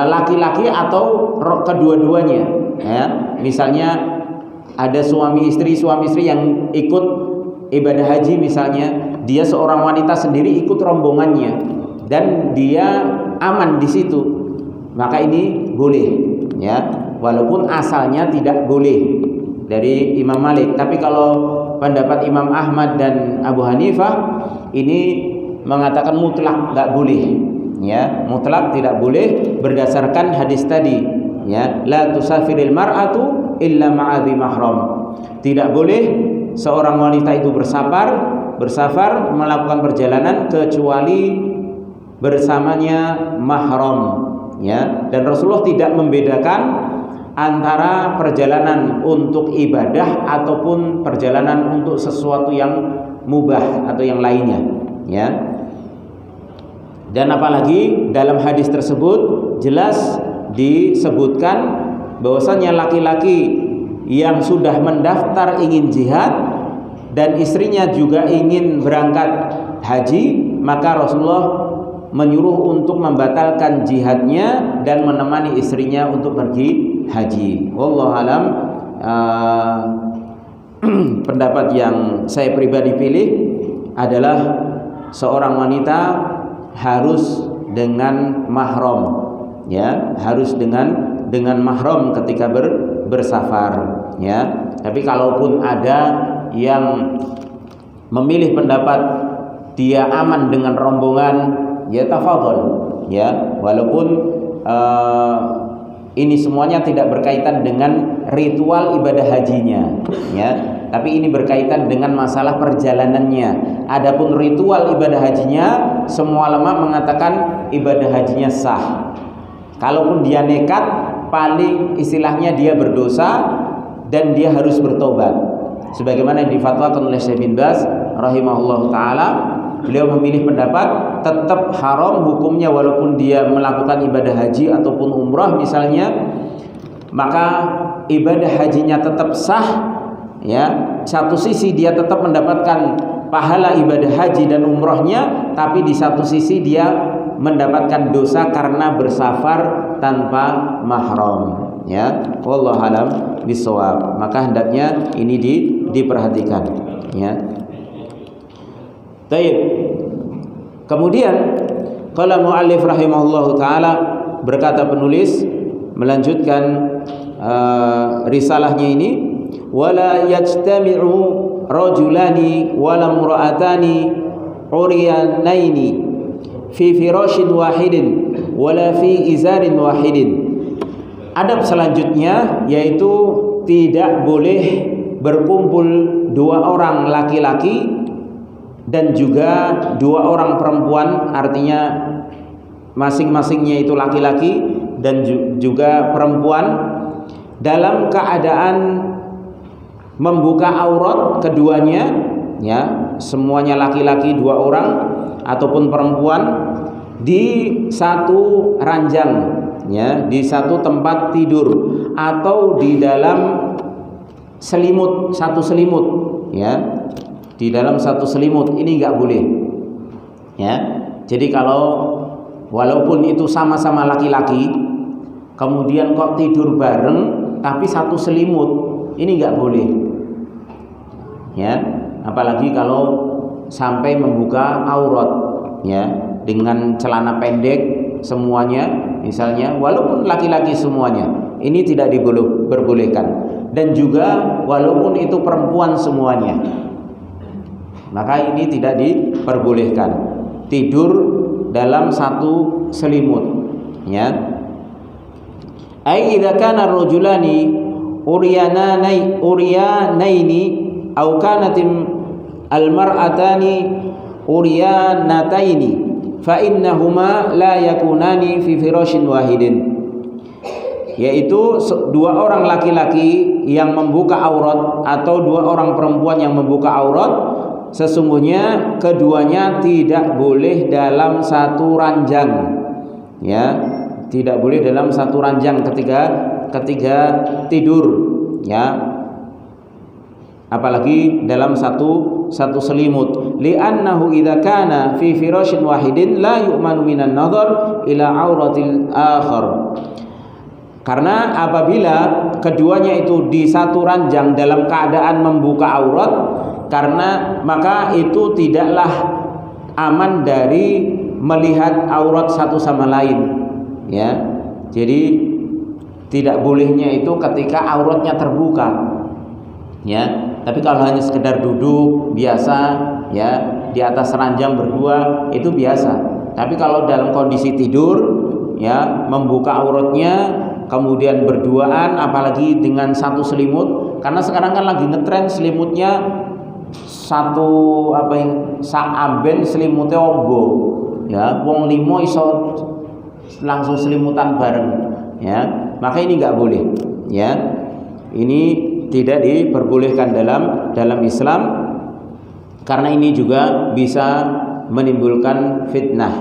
laki-laki atau kedua-duanya, ya. Misalnya ada suami istri yang ikut ibadah haji misalnya, dia seorang wanita sendiri ikut rombongannya dan dia aman di situ, maka ini boleh, ya, walaupun asalnya tidak boleh dari Imam Malik. Tapi kalau pendapat Imam Ahmad dan Abu Hanifah ini mengatakan mutlak nggak boleh, ya, mutlak tidak boleh berdasarkan hadis tadi, ya, la tusafiril mar'atu illa ma'adhi mahram. Tidak boleh seorang wanita itu bersafar melakukan perjalanan kecuali bersamanya mahram, ya. Dan Rasulullah tidak membedakan antara perjalanan untuk ibadah ataupun perjalanan untuk sesuatu yang mubah atau yang lainnya, ya. Dan apalagi dalam hadis tersebut jelas disebutkan bahwasanya laki-laki yang sudah mendaftar ingin jihad dan istrinya juga ingin berangkat haji, maka Rasulullah menyuruh untuk membatalkan jihadnya dan menemani istrinya untuk pergi haji. Wallahu alam. Pendapat yang saya pribadi pilih adalah seorang wanita harus dengan mahram, ya, harus dengan mahram ketika bersafar, ya. Tapi kalaupun ada yang memilih pendapat dia aman dengan rombongan, ya tafadhol, ya, walaupun ini semuanya tidak berkaitan dengan ritual ibadah hajinya, ya. tapi ini berkaitan dengan masalah perjalanannya. Adapun ritual ibadah hajinya, semua ulama mengatakan ibadah hajinya sah. Kalaupun dia nekat, paling istilahnya dia berdosa dan dia harus bertobat. Sebagaimana yang difatwakan oleh Syekh bin Baz rahimahullah taala, beliau memilih pendapat tetap haram hukumnya walaupun dia melakukan ibadah haji ataupun umrah misalnya, maka ibadah hajinya tetap sah. Ya, satu sisi dia tetap mendapatkan pahala ibadah haji dan umrohnya, tapi di satu sisi dia mendapatkan dosa karena bersafar tanpa mahram. Ya, wallahu alam bisawab. Maka hendaknya ini diperhatikan. Ya. Baik. Kemudian qala muallif rahimahullahu taala, berkata penulis melanjutkan risalahnya ini, wala yajtami'u rajulani wala imra'atani uryanaini fi firashin wahidin wala fi izarin wahidin. Adab selanjutnya yaitu tidak boleh berkumpul dua orang laki-laki dan juga dua orang perempuan, artinya masing-masingnya itu laki-laki dan juga perempuan, dalam keadaan membuka aurat keduanya, ya, semuanya laki-laki dua orang ataupun perempuan di satu ranjang, ya, di satu tempat tidur atau di dalam selimut, satu selimut, ya, di dalam satu selimut. Ini nggak boleh, ya. Jadi kalau walaupun itu sama-sama laki-laki, kemudian kok tidur bareng tapi satu selimut, ini nggak boleh, ya. Apalagi kalau sampai membuka aurat, ya, dengan celana pendek semuanya misalnya, walaupun laki-laki semuanya, ini tidak diperbolehkan. Dan juga walaupun itu perempuan semuanya, maka ini tidak diperbolehkan tidur dalam satu selimut, ya. Ai idza kana ar-rajulani uryanaini aw kanatim al-mar'atani uryanataini fa innahuma la yakunani fi firashin wahidin. Yaitu dua orang laki-laki yang membuka aurat atau dua orang perempuan yang membuka aurat, sesungguhnya keduanya tidak boleh dalam satu ranjang, ya, tidak boleh dalam satu ranjang ketika tidur, ya, apalagi dalam satu selimut. Li'annahu idza kana fi firashin wahidin la yu'manu minan nadhar ila auratil akhar. Karena apabila keduanya itu di satu ranjang dalam keadaan membuka aurat, karena maka itu tidaklah aman dari melihat aurat satu sama lain, ya. Jadi tidak bolehnya itu ketika auratnya terbuka, ya. Tapi kalau hanya sekedar duduk biasa, ya, di atas ranjang berdua, itu biasa. Tapi kalau dalam kondisi tidur, ya, membuka auratnya kemudian berduaan, apalagi dengan satu selimut, karena sekarang kan lagi ngetren selimutnya satu saamben selimutnya ombo, ya, wong limo iso langsung selimutan bareng, ya. Maka ini nggak boleh, ya. Ini tidak diperbolehkan dalam Islam, karena ini juga bisa menimbulkan fitnah,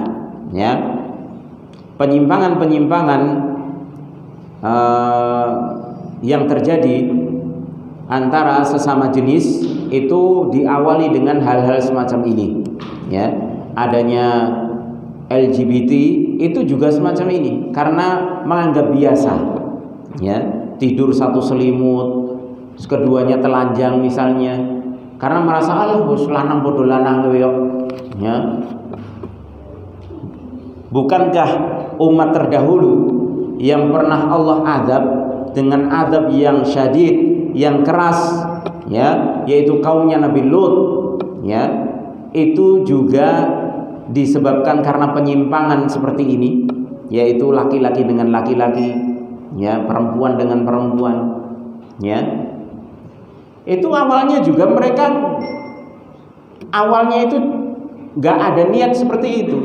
ya. Penyimpangan yang terjadi antara sesama jenis itu diawali dengan hal-hal semacam ini, ya. Adanya LGBT itu juga semacam ini, karena menganggap biasa, ya, tidur satu selimut, keduanya telanjang misalnya, karena merasa wis lanang padha lanang kowe, ya. Bukankah umat terdahulu yang pernah Allah azab dengan azab yang syadid, yang keras, ya, yaitu kaumnya Nabi Lut, ya, itu juga disebabkan karena penyimpangan seperti ini, yaitu laki-laki dengan laki-laki, ya, perempuan dengan perempuan, ya. itu awalnya juga mereka itu nggak ada niat seperti itu,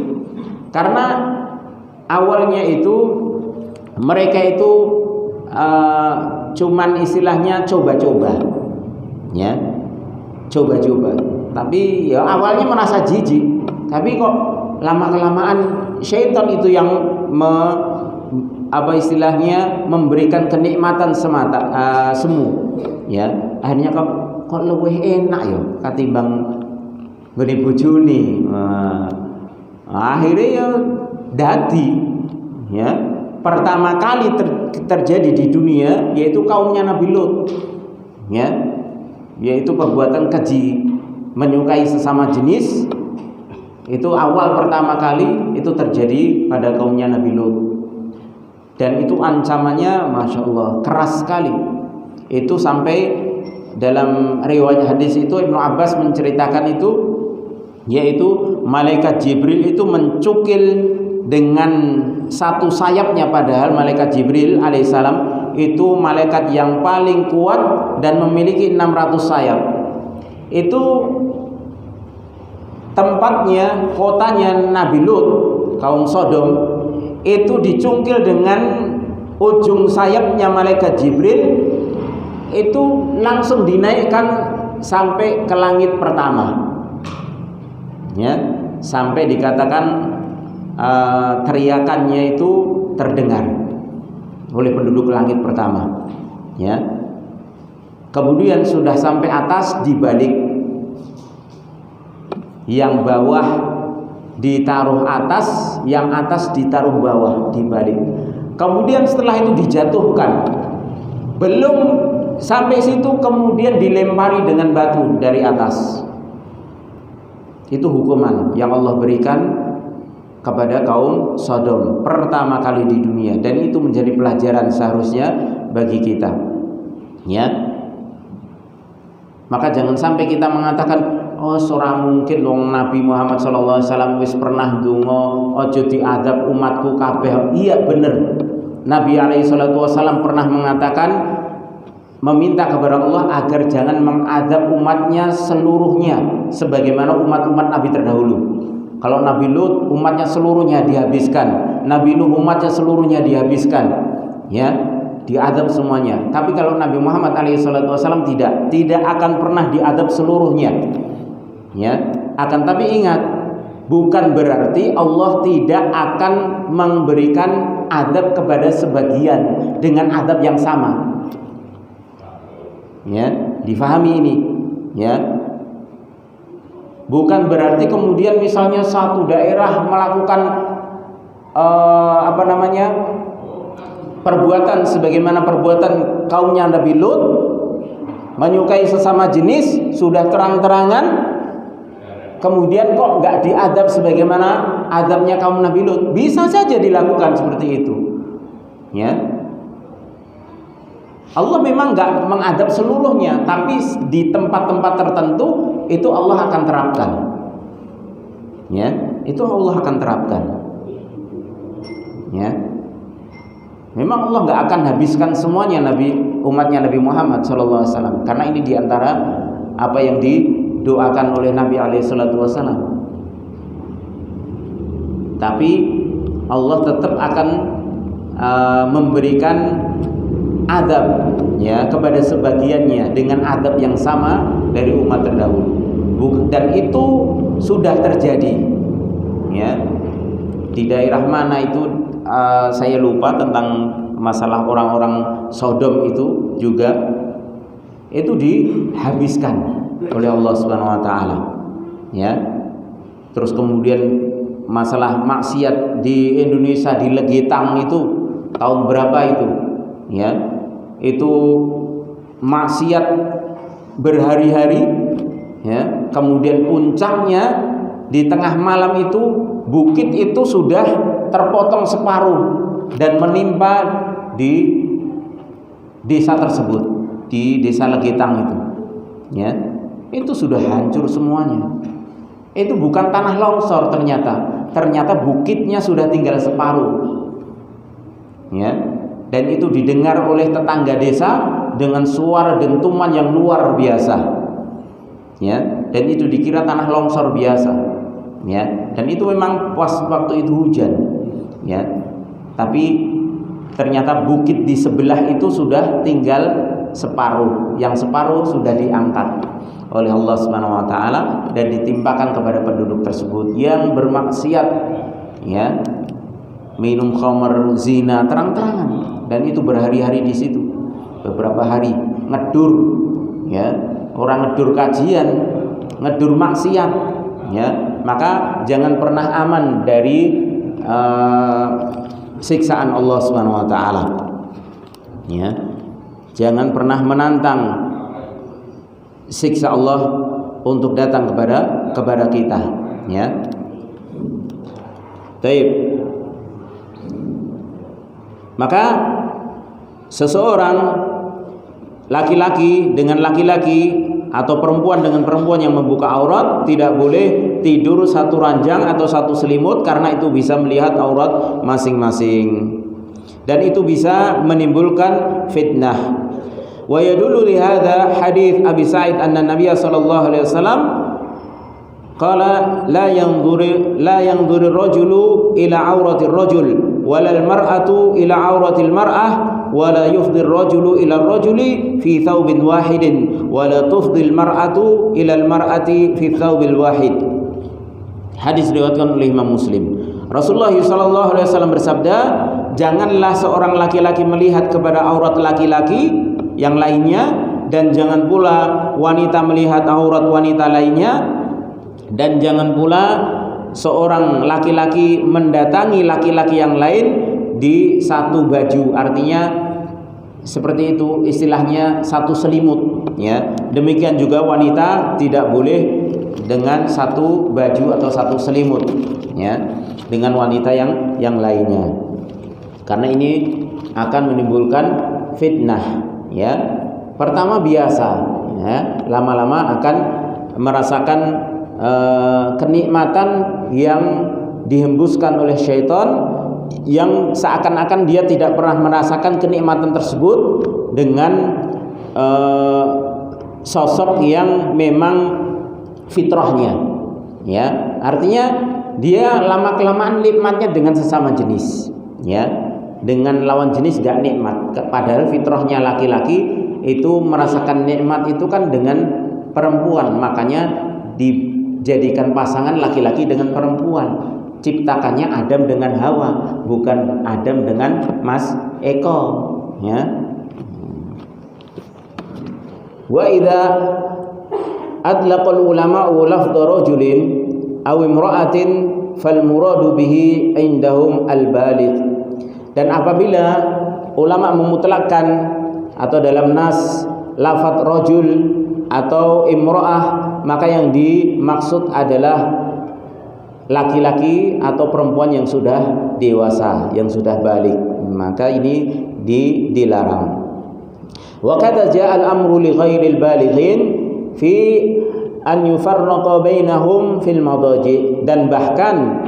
karena awalnya itu mereka itu cuman istilahnya coba-coba, ya, coba-coba. Tapi ya awalnya merasa jijik, tapi kok lama-kelamaan syaitan itu yang memberikan kenikmatan semu, ya. Akhirnya kok lebih enak ya katimbang ngene bojone. Akhirnya ya dadi, ya, pertama kali terjadi di dunia yaitu kaumnya Nabi Lut, ya, yaitu perbuatan keji, menyukai sesama jenis. Itu awal pertama kali itu terjadi pada kaumnya Nabi Lut, dan itu ancamannya Masya Allah keras sekali. Itu sampai dalam riwayat hadis itu Ibnu Abbas menceritakan itu, yaitu malaikat Jibril itu mencukil dengan satu sayapnya, padahal malaikat Jibril alaihissalam itu malaikat yang paling kuat dan memiliki 600 sayap. Itu tempatnya, kotanya Nabi Lut, kaum Sodom, itu dicungkil dengan ujung sayapnya malaikat Jibril, itu langsung dinaikkan sampai ke langit pertama, ya, sampai dikatakan teriakannya itu terdengar oleh penduduk langit pertama, ya. Kemudian sudah sampai atas, dibalik, yang bawah ditaruh atas, yang atas ditaruh bawah, dibalik. Kemudian setelah itu dijatuhkan, belum sampai situ kemudian dilempari dengan batu dari atas. Itu hukuman yang Allah berikan kepada kaum Sodom pertama kali di dunia, dan itu menjadi pelajaran seharusnya bagi kita, ya. Maka jangan sampai kita mengatakan, oh ora mungkin wong Nabi Muhammad SAW wis pernah ndonga aja diadab umatku kabeh. Iya bener, Nabi SAW pernah mengatakan, meminta kepada Allah agar jangan mengadab umatnya seluruhnya sebagaimana umat-umat Nabi terdahulu. Kalau Nabi Lut umatnya seluruhnya dihabiskan, Nabi Nuh umatnya seluruhnya dihabiskan, ya, diadab semuanya. Tapi kalau Nabi Muhammad SAW tidak akan pernah diadab seluruhnya, ya. Akan tapi ingat, bukan berarti Allah tidak akan memberikan adab kepada sebagian dengan adab yang sama, ya, difahami ini, ya. Bukan berarti kemudian misalnya satu daerah melakukan perbuatan sebagaimana perbuatan kaumnya Nabi Lut, menyukai sesama jenis, sudah terang-terangan, kemudian kok nggak diadab sebagaimana adabnya kaum Nabi Lut. Bisa saja dilakukan seperti itu, ya. Allah memang nggak mengadab seluruhnya, tapi di tempat-tempat tertentu itu Allah akan terapkan, ya, itu Allah akan terapkan, ya. Memang Allah nggak akan habiskan semuanya umatnya Nabi Muhammad SAW, karena ini diantara apa yang didoakan oleh Nabi SAW. Tapi Allah tetap akan memberikan adab, ya, kepada sebagiannya dengan adab yang sama dari umat terdahulu, dan itu sudah terjadi, ya. Di daerah mana itu saya lupa tentang masalah orang-orang Sodom itu juga itu dihabiskan oleh Allah Subhanahu wa taala, ya. Terus kemudian masalah maksiat di Indonesia, di Legetang itu tahun berapa itu, ya. Itu maksiat berhari-hari, ya. Kemudian puncaknya di tengah malam itu bukit itu sudah terpotong separuh dan menimpa di desa tersebut, di desa Legetang itu, ya. Itu sudah hancur semuanya. Itu bukan tanah longsor, ternyata bukitnya sudah tinggal separuh, ya. dan itu didengar oleh tetangga desa dengan suara dentuman yang luar biasa, ya, dan itu dikira tanah longsor biasa, ya, dan itu memang pas waktu itu hujan, ya, tapi ternyata bukit di sebelah itu sudah tinggal separuh, yang separuh sudah diangkat oleh Allah Subhanahu wa taala dan ditimpakan kepada penduduk tersebut yang bermaksiat, ya, minum khamr, zina terang-terangan, dan itu berhari-hari di situ, beberapa hari ngedur, ya, orang ngedur kajian, ngedur maksiat, ya, maka jangan pernah aman dari siksaan Allah Subhanahu wa taala, ya. Jangan pernah menantang siksa Allah untuk datang kepada kita, ya. Baik. Maka seseorang laki-laki dengan laki-laki atau perempuan dengan perempuan yang membuka aurat tidak boleh tidur satu ranjang atau satu selimut, karena itu bisa melihat aurat masing-masing dan itu bisa menimbulkan fitnah. Wa yadullu li hadza hadits Abi Sa'id anna Nabiy sallallahu alaihi wasallam qala la yanzuru rajulu ila auratir rajul wala al-mar'atu ila auratil mar'ah wala yufdi ar-rajulu ila ar-rajuli fi thawbin wahidin wala tufdi al-mar'atu ila al-mar'ati fi thawbil wahid. Hadis diriwayatkan oleh Imam Muslim. Rasulullah sallallahu alaihi wasallam bersabda, janganlah seorang laki-laki melihat kepada aurat laki-laki yang lainnya, dan jangan pula wanita melihat aurat wanita lainnya, dan jangan pula seorang laki-laki mendatangi laki-laki yang lain di satu baju. Artinya seperti itu, istilahnya satu selimut, ya. Demikian juga wanita tidak boleh dengan satu baju atau satu selimut, ya, dengan wanita yang lainnya, karena ini akan menimbulkan fitnah, ya. Pertama biasa, ya, lama-lama akan merasakan kenikmatan yang dihembuskan oleh syaitan, yang seakan-akan dia tidak pernah merasakan kenikmatan tersebut dengan sosok yang memang fitrahnya, ya. Artinya dia lama-kelamaan nikmatnya dengan sesama jenis, ya. Dengan lawan jenis gak nikmat, padahal fitrahnya laki-laki itu merasakan nikmat itu kan dengan perempuan, makanya dijadikan pasangan laki-laki dengan perempuan. Ciptakannya Adam dengan Hawa, bukan Adam dengan Mas Eko, ya. Wa idza adlaqal ulama'u lafdha rajulin aw imra'atin fal muradu bihi indahum al baligh. Dan apabila ulama memutlakkan atau dalam nas lafaz rajul atau imra'ah, maka yang dimaksud adalah laki-laki atau perempuan yang sudah dewasa, yang sudah balik, maka ini dilarang. Wa kadza jaa al-amru li ghairil balighin fi an yufarraqa bainahum fil madaji, dan bahkan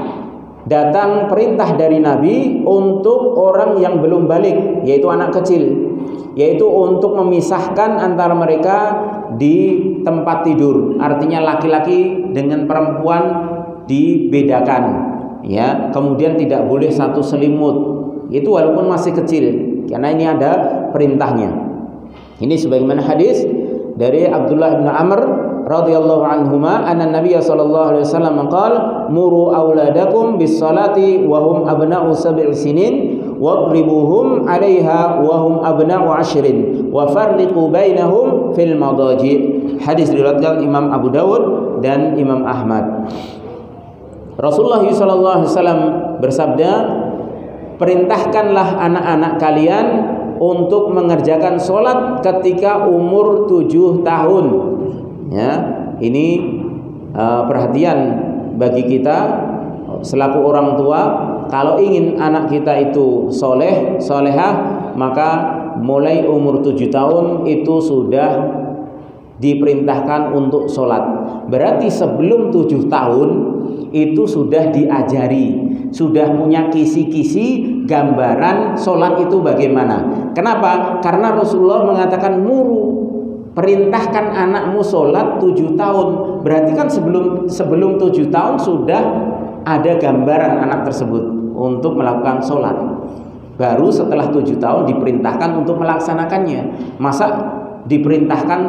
datang perintah dari Nabi untuk orang yang belum balik, yaitu anak kecil, yaitu untuk memisahkan antara mereka di tempat tidur. Artinya laki-laki dengan perempuan dibedakan, ya. Kemudian tidak boleh satu selimut, itu walaupun masih kecil, karena ini ada perintahnya. Ini sebagaimana hadis dari Abdullah bin Amr radhiyallahu anhuma anna Nabiy sallallahu alaihi wasallam qala muru auladakum bis salati wa hum abna'u sab'i sinin wadribuhum 'alaiha wa hum abna'u 'ashrin wa farriqu bainahum fil madaji. Hadis diriwayatkan Imam Abu Dawud dan Imam Ahmad. Rasulullah sallallahu alaihi wasallam bersabda, perintahkanlah anak-anak kalian untuk mengerjakan sholat ketika umur 7 tahun. Ya, ini perhatian bagi kita selaku orang tua. Kalau ingin anak kita itu soleh, solehah, maka mulai umur 7 tahun itu sudah diperintahkan untuk sholat. Berarti sebelum 7 tahun itu sudah diajari, sudah punya kisi-kisi gambaran sholat itu bagaimana. Kenapa? Karena Rasulullah mengatakan muru, perintahkan anakmu sholat 7 tahun. Berarti kan sebelum 7 tahun sudah ada gambaran anak tersebut untuk melakukan sholat. Baru setelah 7 tahun diperintahkan untuk melaksanakannya. Masa diperintahkan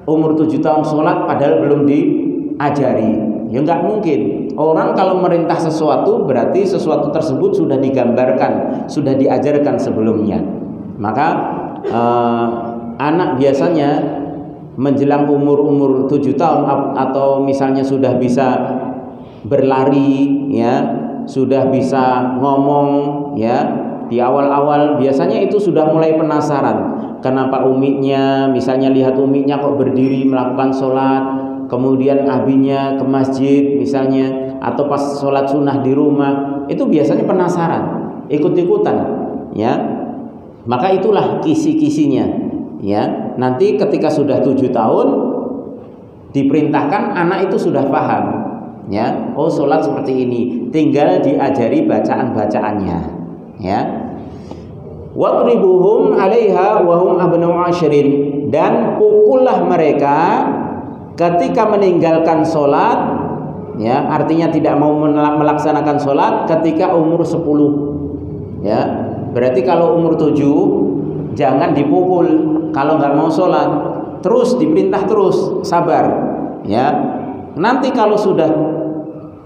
umur 7 tahun sholat padahal belum diajari? Ya nggak mungkin. Orang kalau merintah sesuatu berarti sesuatu tersebut sudah digambarkan, sudah diajarkan sebelumnya. Maka anak biasanya menjelang umur 7 tahun atau misalnya sudah bisa berlari, ya, sudah bisa ngomong, ya, di awal-awal biasanya itu sudah mulai penasaran. Kenapa uminya, misalnya lihat uminya kok berdiri melakukan sholat, kemudian abinya ke masjid misalnya, atau pas sholat sunnah di rumah, itu biasanya penasaran, ikut-ikutan, ya. Maka itulah kisi-kisinya, ya. Nanti ketika sudah 7 tahun diperintahkan, anak itu sudah paham, ya. Oh, sholat seperti ini, tinggal diajari bacaan-bacaannya, ya. Wadribuhum 'alaiha wa hum abna'u 'ashrin, dan pukullah mereka ketika meninggalkan sholat, ya, artinya tidak mau melaksanakan sholat ketika umur 10, ya. Berarti kalau umur 7 jangan dipukul kalau nggak mau sholat, terus diperintah terus, sabar, ya. Nanti kalau sudah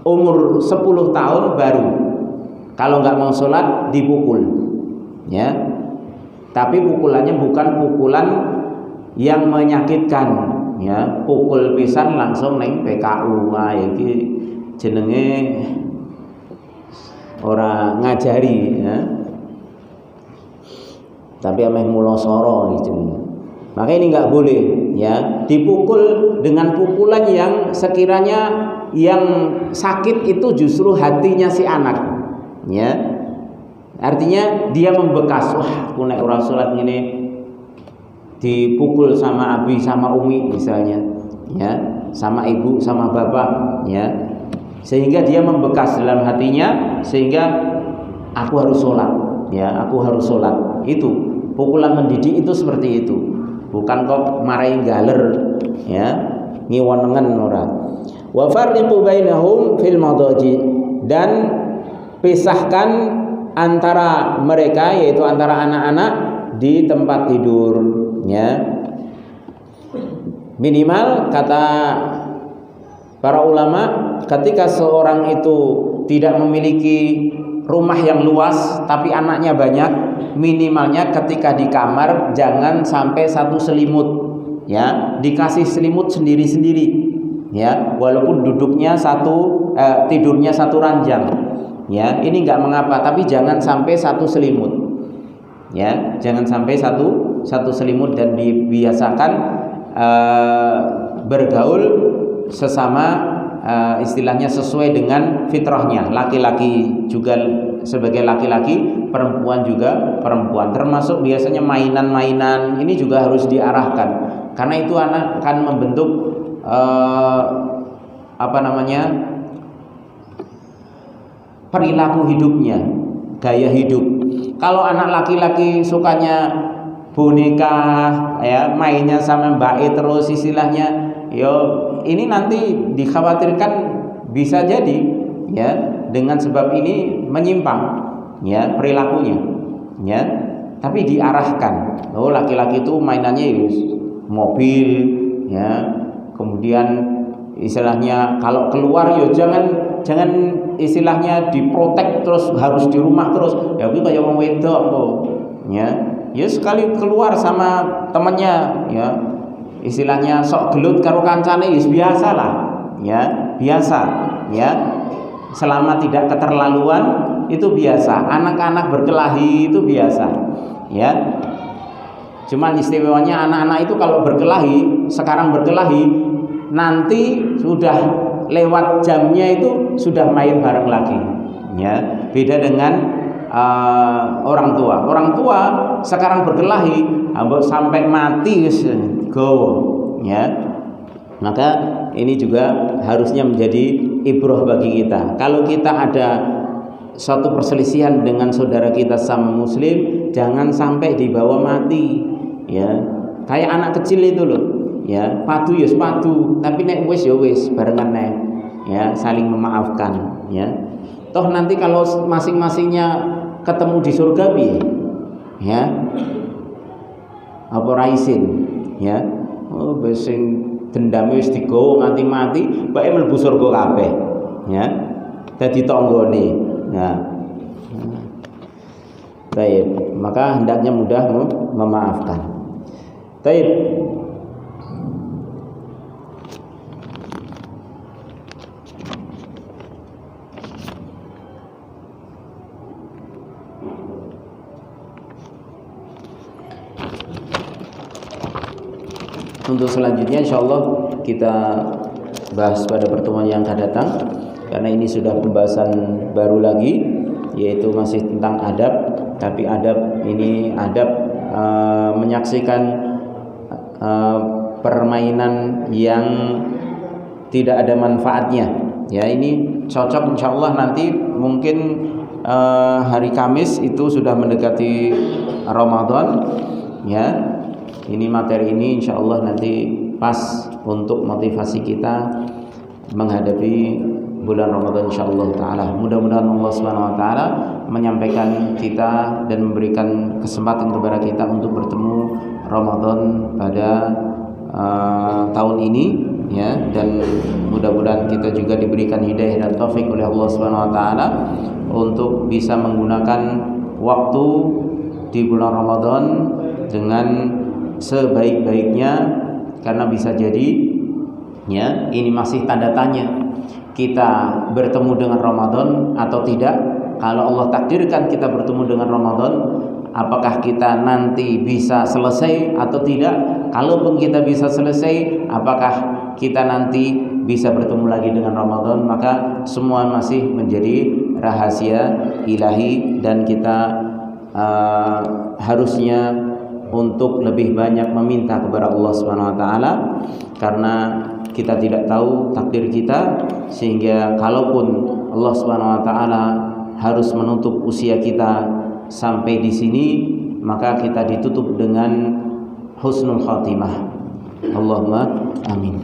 umur 10 tahun baru kalau nggak mau sholat dipukul, ya. Tapi pukulannya bukan pukulan yang menyakitkan, ya. Pukul pisan langsung neng PKU, wah iki jenenge ora ngajari, ya. Tapi ameh mulosoro gitu. Maka ini nggak boleh, ya. Dipukul dengan pukulan yang sekiranya yang sakit itu justru hatinya si anak, ya. Artinya dia membekas, wah aku nek ora salat ngene dipukul sama abi sama umi misalnya, ya, sama ibu sama bapak, ya, sehingga dia membekas dalam hatinya, sehingga aku harus sholat, ya, aku harus sholat. Itu pukulan mendidik itu seperti itu, bukan kok marahin galer, ya, ngiwonengen ora. Wa farriqu bainahum fil madaji, dan pisahkan antara mereka, yaitu antara anak-anak di tempat tidur, ya. Minimal kata para ulama, ketika seorang itu tidak memiliki rumah yang luas tapi anaknya banyak, minimalnya ketika di kamar jangan sampai satu selimut, ya, dikasih selimut sendiri-sendiri, ya, walaupun duduknya tidurnya satu ranjang, ya, ini nggak mengapa, tapi jangan sampai satu selimut, ya, jangan sampai satu selimut, dan dibiasakan bergaul sesama, istilahnya sesuai dengan fitrahnya. Laki-laki juga sebagai laki-laki, perempuan juga perempuan. Termasuk biasanya mainan-mainan ini juga harus diarahkan, karena itu anak akan membentuk perilaku hidupnya, gaya hidup. Kalau anak laki-laki sukanya boneka, ya, mainnya sama mbak terus istilahnya, yo ini nanti dikhawatirkan bisa jadi, ya, dengan sebab ini menyimpang, ya, perilakunya, ya. Tapi diarahkan. Oh, laki-laki itu mainannya mobil, ya, kemudian istilahnya kalau keluar yo jangan istilahnya diprotek terus, harus di rumah terus, ya kuwi kaya wong wedok kok, ya. Ya sekali keluar sama temannya, ya, istilahnya sok gelut karo kancane, ya biasa lah, ya, biasa, ya. Selama tidak keterlaluan itu biasa. Anak-anak berkelahi itu biasa, ya. Cuma istimewanya anak-anak itu kalau berkelahi, sekarang berkelahi, nanti sudah lewat jamnya itu sudah main bareng lagi, ya. Beda dengan orang tua. Orang tua sekarang berkelahi, sampai mati go, ya. Maka ini juga harusnya menjadi ibrah bagi kita. Kalau kita ada suatu perselisihan dengan saudara kita sama muslim, jangan sampai dibawa mati, ya. Kayak anak kecil itu loh, ya, padu ya padu, tapi nek wis ya wis barengan nek, ya, saling memaafkan, ya. Toh nanti kalau masing-masingnya ketemu di surga piye? Ya. Apa raisin, ya. Oh, besing dendam wis digowo nganti mati, bae mlebu surga kabeh, ya. Dadi tanggane. Nah. Baik, maka hendaknya mudah memaafkan. Baik. Untuk selanjutnya insyaallah kita bahas pada pertemuan yang akan datang, karena ini sudah pembahasan baru lagi, yaitu masih tentang adab. Tapi adab ini adab menyaksikan permainan yang tidak ada manfaatnya. Ya, ini cocok insyaallah nanti mungkin hari Kamis itu sudah mendekati Ramadan, ya. Ini materi ini insyaallah nanti pas untuk motivasi kita menghadapi bulan Ramadan insyaallah taala. Mudah-mudahan Allah Subhanahu wa taala menyampaikan kita dan memberikan kesempatan kepada kita untuk bertemu Ramadan pada tahun ini, ya, dan mudah-mudahan kita juga diberikan hidayah dan taufik oleh Allah Subhanahu wa taala untuk bisa menggunakan waktu di bulan Ramadan dengan sebaik-baiknya, karena bisa jadi, ya, ini masih tanda tanya kita bertemu dengan Ramadan atau tidak. Kalau Allah takdirkan kita bertemu dengan Ramadan, apakah kita nanti bisa selesai atau tidak? Kalaupun kita bisa selesai, apakah kita nanti bisa bertemu lagi dengan Ramadan? Maka semua masih menjadi rahasia ilahi, dan kita harusnya untuk lebih banyak meminta kepada Allah Subhanahu wa taala, karena kita tidak tahu takdir kita, sehingga kalaupun Allah Subhanahu wa taala harus menutup usia kita sampai di sini, maka kita ditutup dengan husnul khatimah. Allahumma amin.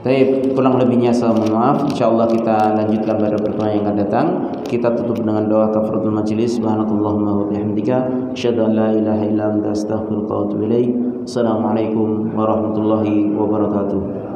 Baik, kurang lebihnya saya mohon maaf. Insyaallah kita lanjutkan pada pertemuan yang akan datang. Kita tutup dengan doa kafaratul majelis. Subhanakallahumma wa bihamdika asyhadu an la ilaha illa anta astaghfiruka wa atubu ilaik. Assalamualaikum warahmatullahi wabarakatuh.